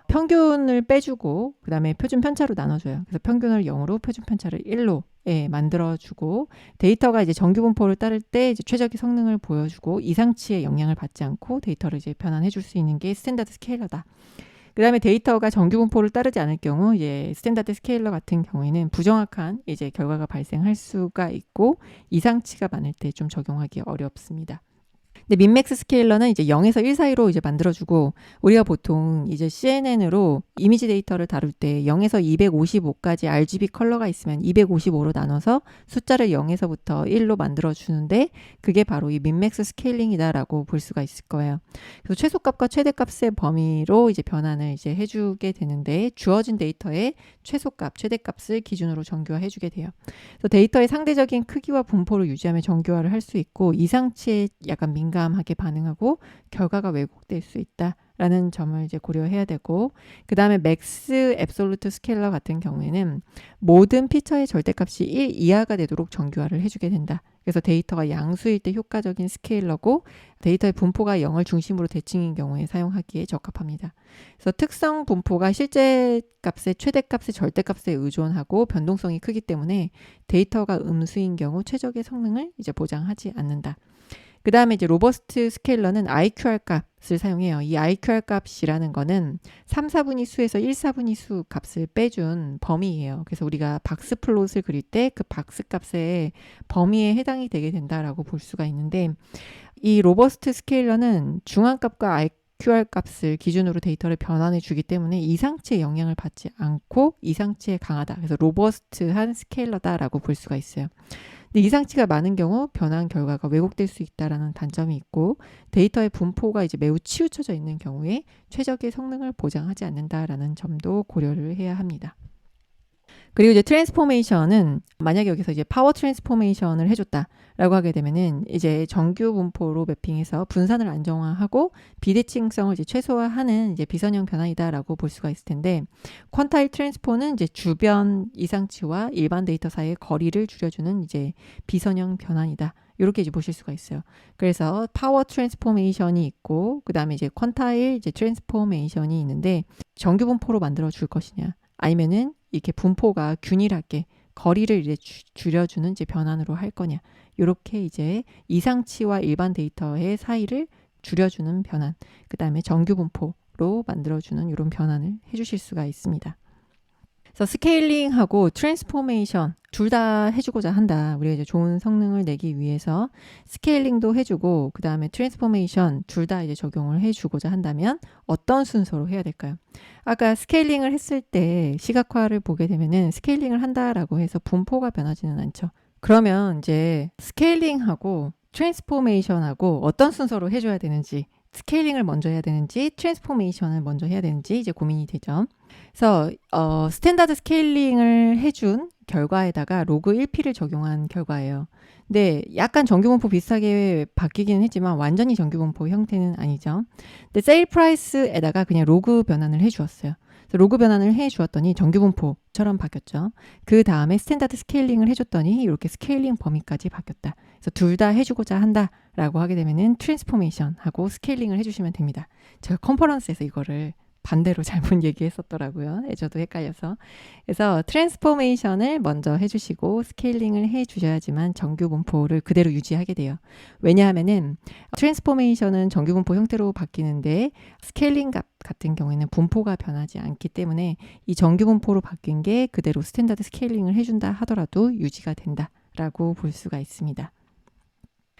평균을 빼주고 그 다음에 표준 편차로 나눠줘요. 그래서 평균을 0으로 표준 편차를 1로 만들어주고, 데이터가 이제 정규 분포를 따를 때 이제 최적의 성능을 보여주고 이상치의 영향을 받지 않고 데이터를 이제 변환해 줄 수 있는 게 스탠다드 스케일러다. 그 다음에 데이터가 정규 분포를 따르지 않을 경우 이제 스탠다드 스케일러 같은 경우에는 부정확한 이제 결과가 발생할 수가 있고 이상치가 많을 때 좀 적용하기 어렵습니다. 근데 민맥스 스케일러는 이제 0에서 1 사이로 이제 만들어주고, 우리가 보통 이제 CNN으로 이미지 데이터를 다룰 때 0에서 255까지 RGB 컬러가 있으면 255로 나눠서 숫자를 0에서부터 1로 만들어주는데, 그게 바로 이 민맥스 스케일링이다라고 볼 수가 있을 거예요. 그래서 최소값과 최대값의 범위로 이제 변환을 이제 해주게 되는데, 주어진 데이터의 최소값, 최대값을 기준으로 정규화해주게 돼요. 그래서 데이터의 상대적인 크기와 분포를 유지하며 정규화를 할 수 있고, 이상치에 약간 민감하게 반응하고 결과가 왜곡될 수 있다라는 점을 이제 고려해야 되고, 그 다음에 맥스 앱솔루트 스케일러 같은 경우에는 모든 피처의 절대값이 1 이하가 되도록 정규화를 해주게 된다. 그래서 데이터가 양수일 때 효과적인 스케일러고, 데이터의 분포가 0을 중심으로 대칭인 경우에 사용하기에 적합합니다. 그래서 특성 분포가 실제 값의 최대값의 절대값에 의존하고 변동성이 크기 때문에 데이터가 음수인 경우 최적의 성능을 이제 보장하지 않는다. 그 다음에 이제 로버스트 스케일러는 IQR 값을 사용해요. 이 IQR 값이라는 거는 3, 4분위 수에서 1, 4분위 수 값을 빼준 범위예요. 그래서 우리가 박스 플롯을 그릴 때 그 박스 값의 범위에 해당이 되게 된다라고 볼 수가 있는데, 이 로버스트 스케일러는 중앙값과 IQR 값을 기준으로 데이터를 변환해 주기 때문에 이상치의 영향을 받지 않고 이상치에 강하다. 그래서 로버스트한 스케일러다라고 볼 수가 있어요. 근데 이상치가 많은 경우 변환 결과가 왜곡될 수 있다라는 단점이 있고, 데이터의 분포가 이제 매우 치우쳐져 있는 경우에 최적의 성능을 보장하지 않는다라는 점도 고려를 해야 합니다. 그리고 이제 트랜스포메이션은 만약에 여기서 이제 파워 트랜스포메이션을 해줬다라고 하게 되면은 이제 정규 분포로 매핑해서 분산을 안정화하고 비대칭성을 이제 최소화하는 이제 비선형 변환이다라고 볼 수가 있을 텐데, 퀀타일 트랜스포는 이제 주변 이상치와 일반 데이터 사이의 거리를 줄여주는 이제 비선형 변환이다. 이렇게 이제 보실 수가 있어요. 그래서 파워 트랜스포메이션이 있고, 그 다음에 이제 퀀타일 이제 트랜스포메이션이 있는데, 정규 분포로 만들어 줄 것이냐, 아니면은 이렇게 분포가 균일하게 거리를 이제 줄여주는 이제 변환으로 할 거냐, 이렇게 이제 이상치와 일반 데이터의 사이를 줄여주는 변환, 그 다음에 정규 분포로 만들어주는 이런 변환을 해주실 수가 있습니다. 그래서 스케일링하고 트랜스포메이션 둘 다 해주고자 한다. 우리가 이제 좋은 성능을 내기 위해서 스케일링도 해주고 그 다음에 트랜스포메이션 둘 다 이제 적용을 해주고자 한다면 어떤 순서로 해야 될까요? 아까 스케일링을 했을 때 시각화를 보게 되면은 스케일링을 한다라고 해서 분포가 변하지는 않죠. 그러면 이제 스케일링하고 트랜스포메이션하고 어떤 순서로 해줘야 되는지, 스케일링을 먼저 해야 되는지 트랜스포메이션을 먼저 해야 되는지 이제 고민이 되죠. 그래서 스탠다드 스케일링을 해준 결과에다가 로그 1P를 적용한 결과예요. 근데 약간 정규분포 비슷하게 바뀌기는 했지만 완전히 정규분포 형태는 아니죠. 근데 세일 프라이스에다가 그냥 로그 변환을 해주었어요. 그래서 로그 변환을 해 주었더니 정규 분포처럼 바뀌었죠. 그 다음에 스탠다드 스케일링을 해줬더니 이렇게 스케일링 범위까지 바뀌었다. 그래서 둘 다 해주고자 한다라고 하게 되면은 트랜스포메이션하고 스케일링을 해주시면 됩니다. 제가 컨퍼런스에서 이거를 반대로 잘못 얘기했었더라고요. 저도 헷갈려서. 그래서 트랜스포메이션을 먼저 해주시고 스케일링을 해주셔야지만 정규 분포를 그대로 유지하게 돼요. 왜냐하면은 트랜스포메이션은 정규 분포 형태로 바뀌는데 스케일링 값 같은 경우에는 분포가 변하지 않기 때문에 이 정규 분포로 바뀐 게 그대로 스탠다드 스케일링을 해준다 하더라도 유지가 된다라고 볼 수가 있습니다.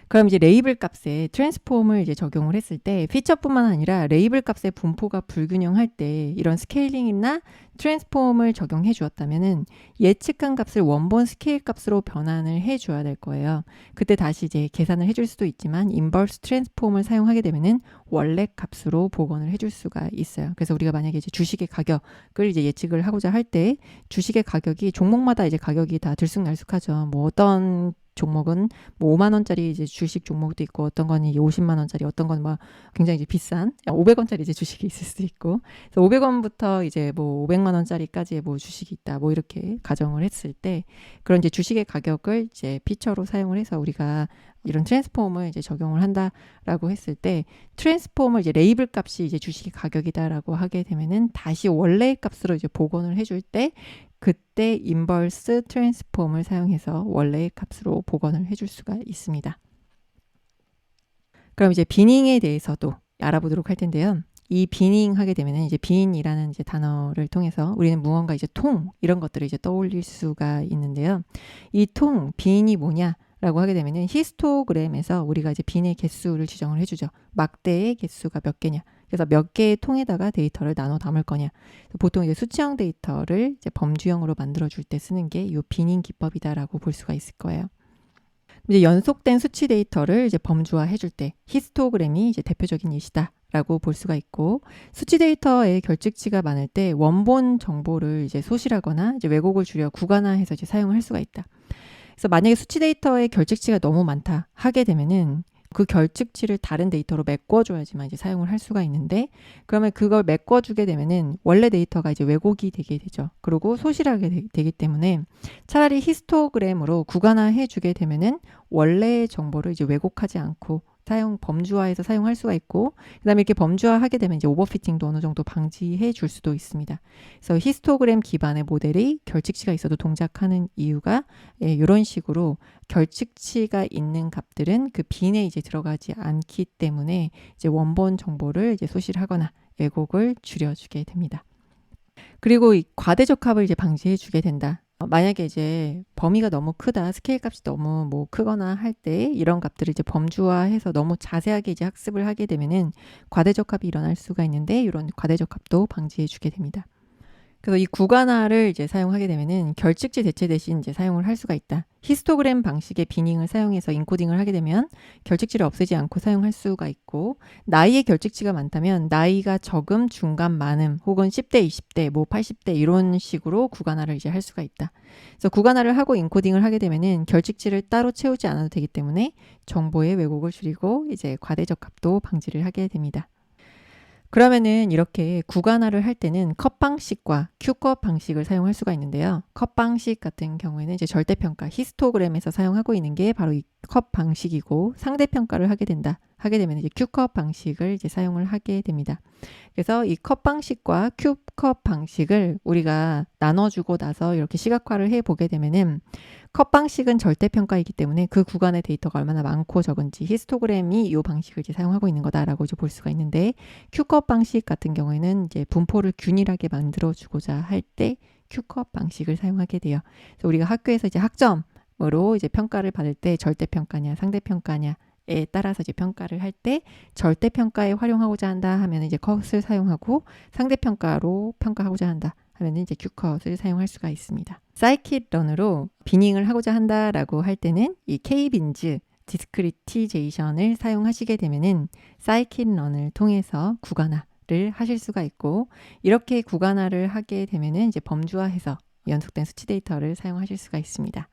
그럼 이제 레이블 값에 트랜스폼을 이제 적용을 했을 때 피처뿐만 아니라 레이블 값의 분포가 불균형할 때 이런 스케일링이나 트랜스폼을 적용해 주었다면은 예측한 값을 원본 스케일 값으로 변환을 해 줘야 될 거예요. 그때 다시 이제 계산을 해줄 수도 있지만 인버스 트랜스폼을 사용하게 되면은 원래 값으로 복원을 해줄 수가 있어요. 그래서 우리가 만약에 이제 주식의 가격을 이제 예측을 하고자 할 때 주식의 가격이 종목마다 이제 가격이 다 들쑥날쑥하죠. 뭐 어떤 종목은 뭐 5만 원짜리 이제 주식 종목도 있고 어떤 건 이제 50만 원짜리 어떤 건 막 굉장히 이제 비싼 500원짜리 이제 주식이 있을 수도 있고 그래서 500원부터 이제 뭐 500만 원짜리까지의 뭐 주식이 있다 뭐 이렇게 가정을 했을 때 그런 이제 주식의 가격을 이제 피처로 사용을 해서 우리가 이런 트랜스폼을 이제 적용을 한다라고 했을 때 트랜스폼을 이제 레이블 값이 이제 주식의 가격이다라고 하게 되면은 다시 원래의 값으로 이제 복원을 해줄 때 그때 인버스 트랜스폼을 사용해서 원래의 값으로 복원을 해줄 수가 있습니다. 그럼 이제 비닝에 대해서도 알아보도록 할 텐데요. 이 비닝 하게 되면은 이제 빈이라는 이제 단어를 통해서 우리는 무언가 이제 통 이런 것들을 이제 떠올릴 수가 있는데요. 이 통 빈이 뭐냐라고 하게 되면은 히스토그램에서 우리가 이제 빈의 개수를 지정을 해주죠. 막대의 개수가 몇 개냐. 그래서 몇 개의 통에다가 데이터를 나눠 담을 거냐. 보통 이제 수치형 데이터를 이제 범주형으로 만들어 줄 때 쓰는 게 이 비닝 기법이다라고 볼 수가 있을 거예요. 이제 연속된 수치 데이터를 이제 범주화 해줄 때 히스토그램이 이제 대표적인 예시다라고 볼 수가 있고 수치 데이터의 결측치가 많을 때 원본 정보를 이제 소실하거나 이제 왜곡을 줄여 구간화해서 이제 사용할 수가 있다. 그래서 만약에 수치 데이터의 결측치가 너무 많다 하게 되면은 그 결측치를 다른 데이터로 메꿔줘야지만 이제 사용을 할 수가 있는데 그러면 그걸 메꿔주게 되면은 원래 데이터가 이제 왜곡이 되게 되죠. 그리고 소실하게 되기 때문에 차라리 히스토그램으로 구간화해 주게 되면은 원래의 정보를 이제 왜곡하지 않고 범주화해서 사용할 수가 있고 그다음에 이렇게 범주화하게 되면 이제 오버피팅도 어느 정도 방지해 줄 수도 있습니다. 그래서 히스토그램 기반의 모델이 결측치가 있어도 동작하는 이유가 이런 식으로 결측치가 있는 값들은 그 빈에 이제 들어가지 않기 때문에 이제 원본 정보를 이제 소실하거나 왜곡을 줄여주게 됩니다. 그리고 이 과대적합을 이제 방지해 주게 된다. 만약에 이제 범위가 너무 크다, 스케일 값이 너무 뭐 크거나 할 때 이런 값들을 이제 범주화해서 너무 자세하게 이제 학습을 하게 되면은 과대적합이 일어날 수가 있는데 이런 과대적합도 방지해 주게 됩니다. 그래서 이 구간화를 이제 사용하게 되면은 결측치 대체 대신 이제 사용을 할 수가 있다. 히스토그램 방식의 비닝을 사용해서 인코딩을 하게 되면 결측치를 없애지 않고 사용할 수가 있고 나이의 결측치가 많다면 나이가 적음, 중간, 많음 혹은 10대, 20대, 뭐 80대 이런 식으로 구간화를 이제 할 수가 있다. 그래서 구간화를 하고 인코딩을 하게 되면은 결측치를 따로 채우지 않아도 되기 때문에 정보의 왜곡을 줄이고 이제 과대적합도 방지를 하게 됩니다. 그러면은 이렇게 구간화를 할 때는 컷 방식과 Q컷 방식을 사용할 수가 있는데요. 컷 방식 같은 경우에는 이제 절대평가 히스토그램에서 사용하고 있는 게 바로 이 컷 방식이고 상대평가를 하게 되면 이제 Q컷 방식을 이제 사용을 하게 됩니다. 그래서 이 컷 방식과 Q컷 방식을 우리가 나눠주고 나서 이렇게 시각화를 해보게 되면은 컷 방식은 절대평가이기 때문에 그 구간의 데이터가 얼마나 많고 적은지 히스토그램이 이 방식을 이제 사용하고 있는 거다라고 이제 볼 수가 있는데 Q컷 방식 같은 경우에는 이제 분포를 균일하게 만들어주고자 할 때 Q컷 방식을 사용하게 돼요. 그래서 우리가 학교에서 이제 학점으로 이제 평가를 받을 때 절대평가냐 상대평가냐에 따라서 이제 평가를 할 때 절대평가에 활용하고자 한다 하면 이제 컷을 사용하고 상대평가로 평가하고자 한다 하면 이제 Q컷을 사용할 수가 있습니다. 사이킷런으로 비닝을 하고자 한다라고 할 때는 이 K-빈즈 디스크리티제이션을 사용하시게 되면은 사이킷런을 통해서 구간화를 하실 수가 있고 이렇게 구간화를 하게 되면은 이제 범주화해서 연속된 수치 데이터를 사용하실 수가 있습니다.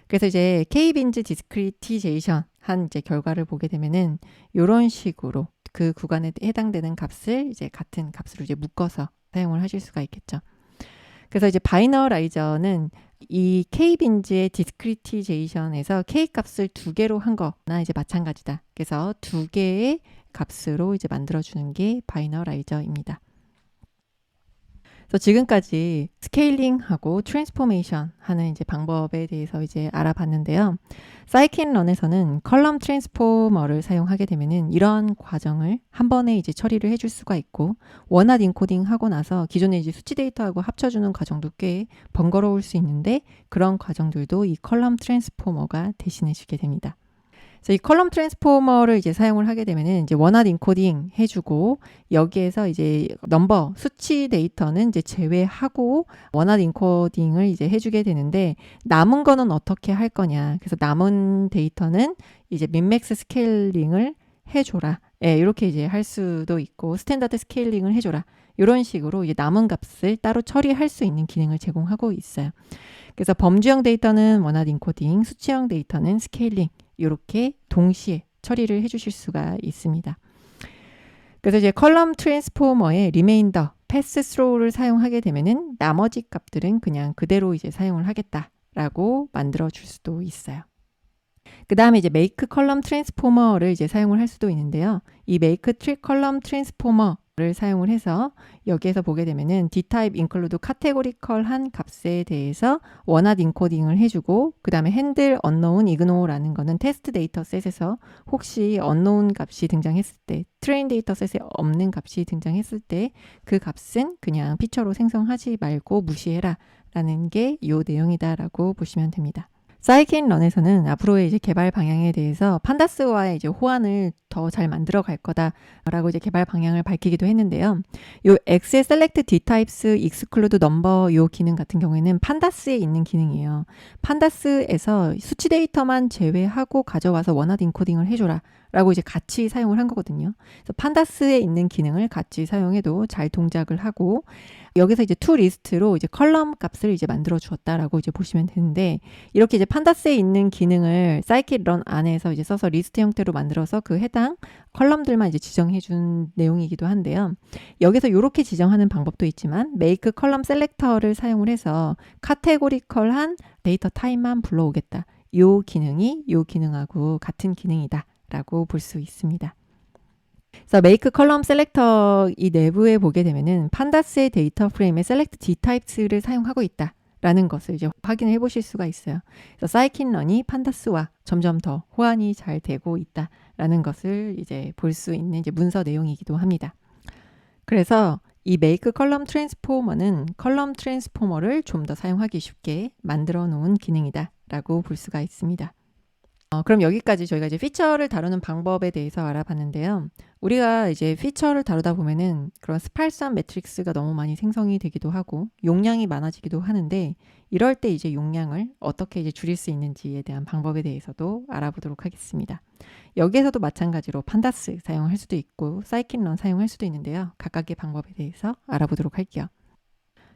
그래서 이제 K-빈즈 디스크리티제이션 한 이제 결과를 보게 되면은 이런 식으로 그 구간에 해당되는 값을 이제 같은 값으로 이제 묶어서 사용을 하실 수가 있겠죠. 그래서 이제 바이너라이저는 이 K빈즈의 디스크리티제이션에서 K 값을 2개로 한 거나 이제 마찬가지다. 그래서 2개의 값으로 이제 만들어주는 게 바이너라이저입니다. 그래서 지금까지 스케일링하고 트랜스포메이션 하는 이제 방법에 대해서 이제 알아봤는데요. 사이킨런에서는 컬럼 트랜스포머를 사용하게 되면은 이런 과정을 한 번에 이제 처리를 해줄 수가 있고, 원핫 인코딩 하고 나서 기존의 이제 수치 데이터하고 합쳐주는 과정도 꽤 번거로울 수 있는데, 그런 과정들도 이 컬럼 트랜스포머가 대신해 주게 됩니다. 그래서 이 컬럼 트랜스포머를 이제 사용을 하게 되면은 이제 원핫 인코딩 해주고, 여기에서 이제 넘버 수치 데이터는 이제 제외하고 원핫 인코딩을 이제 해주게 되는데, 남은 거는 어떻게 할 거냐. 그래서 남은 데이터는 이제 민맥스 스케일링을 해줘라. 예, 이렇게 이제 할 수도 있고, 스탠다드 스케일링을 해줘라. 이런 식으로 이제 남은 값을 따로 처리할 수 있는 기능을 제공하고 있어요. 그래서 범주형 데이터는 원핫 인코딩, 수치형 데이터는 스케일링, 이렇게 동시에 처리를 해주실 수가 있습니다. 그래서 이제 컬럼 트랜스포머의 리메인더, 패스 스로우를 사용하게 되면은 나머지 값들은 그냥 그대로 이제 사용을 하겠다라고 만들어 줄 수도 있어요. 그 다음에 이제 make 컬럼 트랜스포머를 이제 사용을 할 수도 있는데요. 이 make 컬럼 트랜스포머를 사용을 해서 여기에서 보게 되면은 dtype include 카테고리컬한 값에 대해서 원핫 인코딩을 해주고, 그 다음에 handle unknown ignore라는 거는 테스트 데이터셋에서 혹시 unknown 값이 등장했을 때, 트레인 데이터셋에 없는 값이 등장했을 때 그 값은 그냥 피처로 생성하지 말고 무시해라 라는 게 이 내용이다라고 보시면 됩니다. 사이킨런에서는 앞으로의 이제 개발 방향에 대해서 판다스와의 이제 호환을 더 잘 만들어 갈 거다라고 이제 개발 방향을 밝히기도 했는데요. 요 X의 select dtypes exclude number 요 기능 같은 경우에는 판다스에 있는 기능이에요. 판다스에서 수치 데이터만 제외하고 가져와서 원핫 인코딩을 해줘라 라고 이제 같이 사용을 한 거거든요. 그래서 판다스에 있는 기능을 같이 사용해도 잘 동작을 하고, 여기서 이제 to 리스트로 이제 컬럼 값을 이제 만들어 주었다라고 이제 보시면 되는데, 이렇게 이제 판다스에 있는 기능을 사이킷런 안에서 이제 써서 리스트 형태로 만들어서 그 해당 컬럼들만 이제 지정해 준 내용이기도 한데요. 여기서 이렇게 지정하는 방법도 있지만 make 컬럼 셀렉터를 사용을 해서 카테고리컬한 데이터 타입만 불러오겠다. 요 기능이 요 기능하고 같은 기능이다 라고 볼 수 있습니다. 그래서 make column selector 이 내부에 보게 되면은 판다스의 데이터 프레임에 select dtypes를 사용하고 있다라는 것을 이제 확인해 보실 수가 있어요. 그래서 사이킨런이 판다스와 점점 더 호환이 잘 되고 있다라는 것을 이제 볼 수 있는 이제 문서 내용이기도 합니다. 그래서 이 make column transformer는 column transformer를 좀 더 사용하기 쉽게 만들어 놓은 기능이다라고 볼 수가 있습니다. 그럼 여기까지 저희가 이제 피처를 다루는 방법에 대해서 알아봤는데요. 우리가 이제 피처를 다루다 보면은 그런 스팔스한 매트릭스가 너무 많이 생성이 되기도 하고 용량이 많아지기도 하는데, 이럴 때 이제 용량을 어떻게 이제 줄일 수 있는지에 대한 방법에 대해서도 알아보도록 하겠습니다. 여기에서도 마찬가지로 판다스 사용할 수도 있고 사이킨런 사용할 수도 있는데요. 각각의 방법에 대해서 알아보도록 할게요.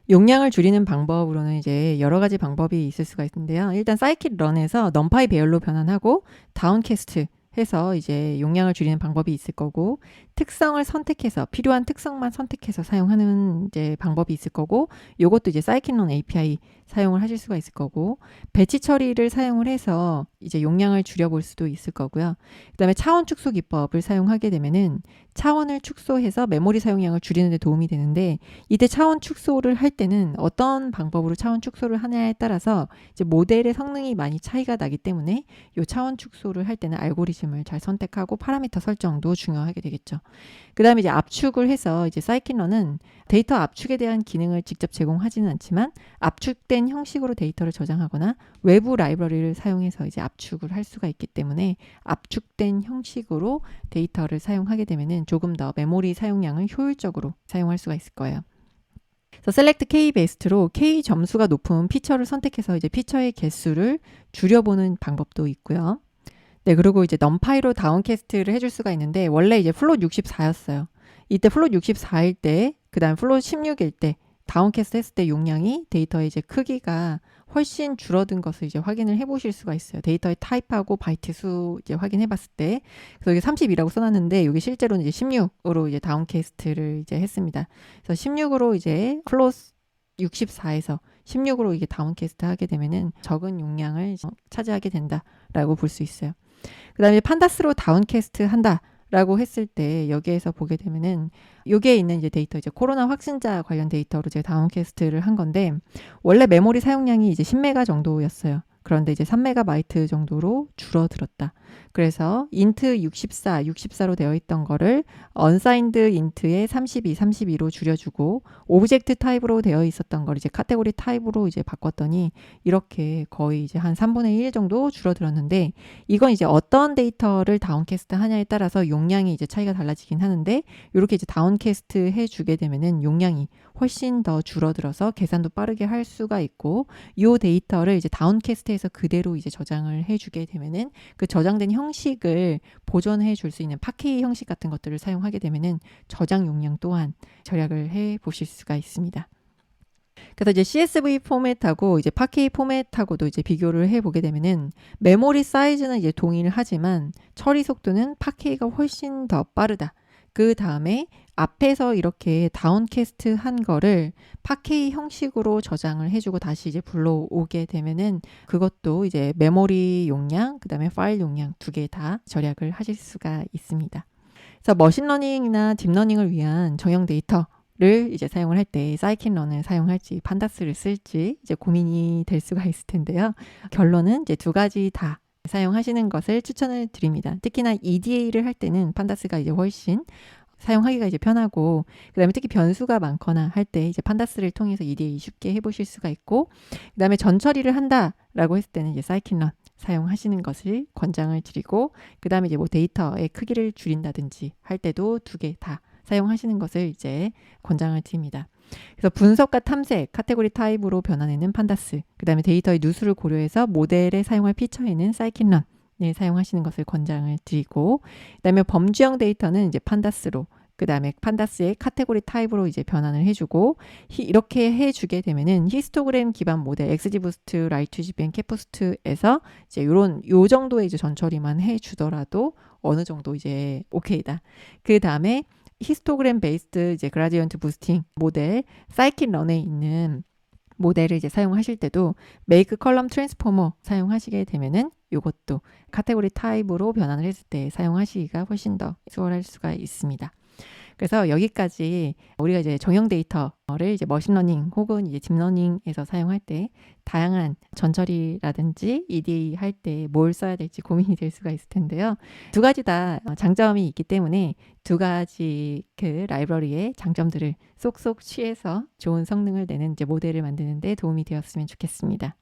용량을 줄이는 방법으로는 이제 여러 가지 방법이 있을 수가 있는데요. 일단 사이킷런에서 numpy 배열로 변환하고 다운캐스트 해서 이제 용량을 줄이는 방법이 있을 거고, 특성을 선택해서 필요한 특성만 선택해서 사용하는 이제 방법이 있을 거고, 요것도 이제 사이킨런 API 사용을 하실 수가 있을 거고, 배치 처리를 사용을 해서 이제 용량을 줄여볼 수도 있을 거고요. 그 다음에 차원 축소 기법을 사용하게 되면은 차원을 축소해서 메모리 사용량을 줄이는 데 도움이 되는데, 이때 차원 축소를 할 때는 어떤 방법으로 차원 축소를 하냐에 따라서 이제 모델의 성능이 많이 차이가 나기 때문에 이 차원 축소를 할 때는 알고리즘을 잘 선택하고 파라미터 설정도 중요하게 되겠죠. 그 다음에 이제 압축을 해서 이제 사이킨런은 데이터 압축에 대한 기능을 직접 제공하지는 않지만 압축된 형식으로 데이터를 저장하거나 외부 라이브러리를 사용해서 이제 압축을 할 수가 있기 때문에 압축된 형식으로 데이터를 사용하게 되면은 조금 더 메모리 사용량을 효율적으로 사용할 수가 있을 거예요. 그래서 select K 베스트로 K 점수가 높은 피처를 선택해서 이제 피처의 개수를 줄여보는 방법도 있고요. 네, 그리고 이제 numpy로 다운캐스트를 해줄 수가 있는데, 원래 이제 플롯 64였어요. 이때 플롯 64일 때, 그 다음 플롯 16일 때, 다운캐스트 했을 때 용량이 데이터의 이제 크기가 훨씬 줄어든 것을 이제 확인을 해보실 수가 있어요. 데이터의 타입하고 바이트 수 이제 확인해봤을 때, 그래서 이게 30이라고 써놨는데 이게 실제로는 이제 16으로 이제 다운캐스트를 이제 했습니다. 그래서 16으로 이제 클로스 64에서 16으로 이게 다운캐스트 하게 되면은 적은 용량을 차지하게 된다라고 볼 수 있어요. 그 다음에 판다스로 다운캐스트 한다라고 했을 때 여기에서 보게 되면은 여기에 있는 이제 데이터, 이제 코로나 확진자 관련 데이터로 제가 다운캐스트를 한 건데, 원래 메모리 사용량이 이제 10메가 정도였어요. 그런데 이제 3메가바이트 정도로 줄어들었다. 그래서 인트 64로 되어 있던 거를 언사인드 인트의 32로 줄여주고, 오브젝트 타입으로 되어 있었던 걸 이제 카테고리 타입으로 이제 바꿨더니 이렇게 거의 이제 한 3분의 1 정도 줄어들었는데, 이건 이제 어떤 데이터를 다운캐스트 하냐에 따라서 용량이 이제 차이가 달라지긴 하는데, 이렇게 이제 다운캐스트 해주게 되면은 용량이 훨씬 더 줄어들어서 계산도 빠르게 할 수가 있고, 이 데이터를 이제 다운캐스트해서 그대로 이제 저장을 해주게 되면은 그 저장된 형식을 보존해 줄 수 있는 파케이 형식 같은 것들을 사용하게 되면은 저장 용량 또한 절약을 해 보실 수가 있습니다. 그래서 이제 CSV 포맷하고 이제 파케이 포맷하고도 이제 비교를 해보게 되면은 메모리 사이즈는 이제 동일하지만 처리 속도는 파케이가 훨씬 더 빠르다. 그 다음에 앞에서 이렇게 다운캐스트 한 거를 파케이 형식으로 저장을 해주고 다시 이제 불러오게 되면은 그것도 이제 메모리 용량, 그 다음에 파일 용량 두 개 다 절약을 하실 수가 있습니다. 그래서 머신러닝이나 딥러닝을 위한 정형 데이터를 이제 사용을 할 때 사이킨런을 사용할지 판다스를 쓸지 이제 고민이 될 수가 있을 텐데요. 결론은 이제 두 가지 다 사용하시는 것을 추천을 드립니다. 특히나 EDA를 할 때는 판다스가 이제 훨씬 사용하기가 이제 편하고, 그 다음에 특히 변수가 많거나 할 때 이제 판다스를 통해서 EDA 쉽게 해보실 수가 있고, 그 다음에 전처리를 한다라고 했을 때는 이제 사이킨런 사용하시는 것을 권장을 드리고, 그 다음에 이제 뭐 데이터의 크기를 줄인다든지 할 때도 두 개 다 사용하시는 것을 이제 권장을 드립니다. 그래서 분석과 탐색, 카테고리 타입으로 변환에는 판다스, 그 다음에 데이터의 누수를 고려해서 모델에 사용할 피처에는 사이킨런 사용하시는 것을 권장을 드리고, 그 다음에 범주형 데이터는 이제 판다스로, 그 다음에 판다스의 카테고리 타입으로 이제 변환을 해주고, 이렇게 해주게 되면은 히스토그램 기반 모델, XGBoost, 라이트GBM, 캣부스트에서 이제 요 정도의 이제 전처리만 해주더라도 어느 정도 이제 오케이다. 그 다음에 히스토그램 베이스드 이제 그라디언트 부스팅 모델, 사이킨런에 있는 모델을 이제 사용하실 때도 메이크 컬럼 트랜스포머 사용하시게 되면은 이것도 카테고리 타입으로 변환을 했을 때 사용하시기가 훨씬 더 수월할 수가 있습니다. 그래서 여기까지 우리가 이제 정형 데이터를 이제 머신러닝 혹은 이제 딥러닝에서 사용할 때 다양한 전처리라든지 EDA 할 때 뭘 써야 될지 고민이 될 수가 있을 텐데요. 두 가지 다 장점이 있기 때문에 두 가지 그 라이브러리의 장점들을 쏙쏙 취해서 좋은 성능을 내는 이제 모델을 만드는 데 도움이 되었으면 좋겠습니다.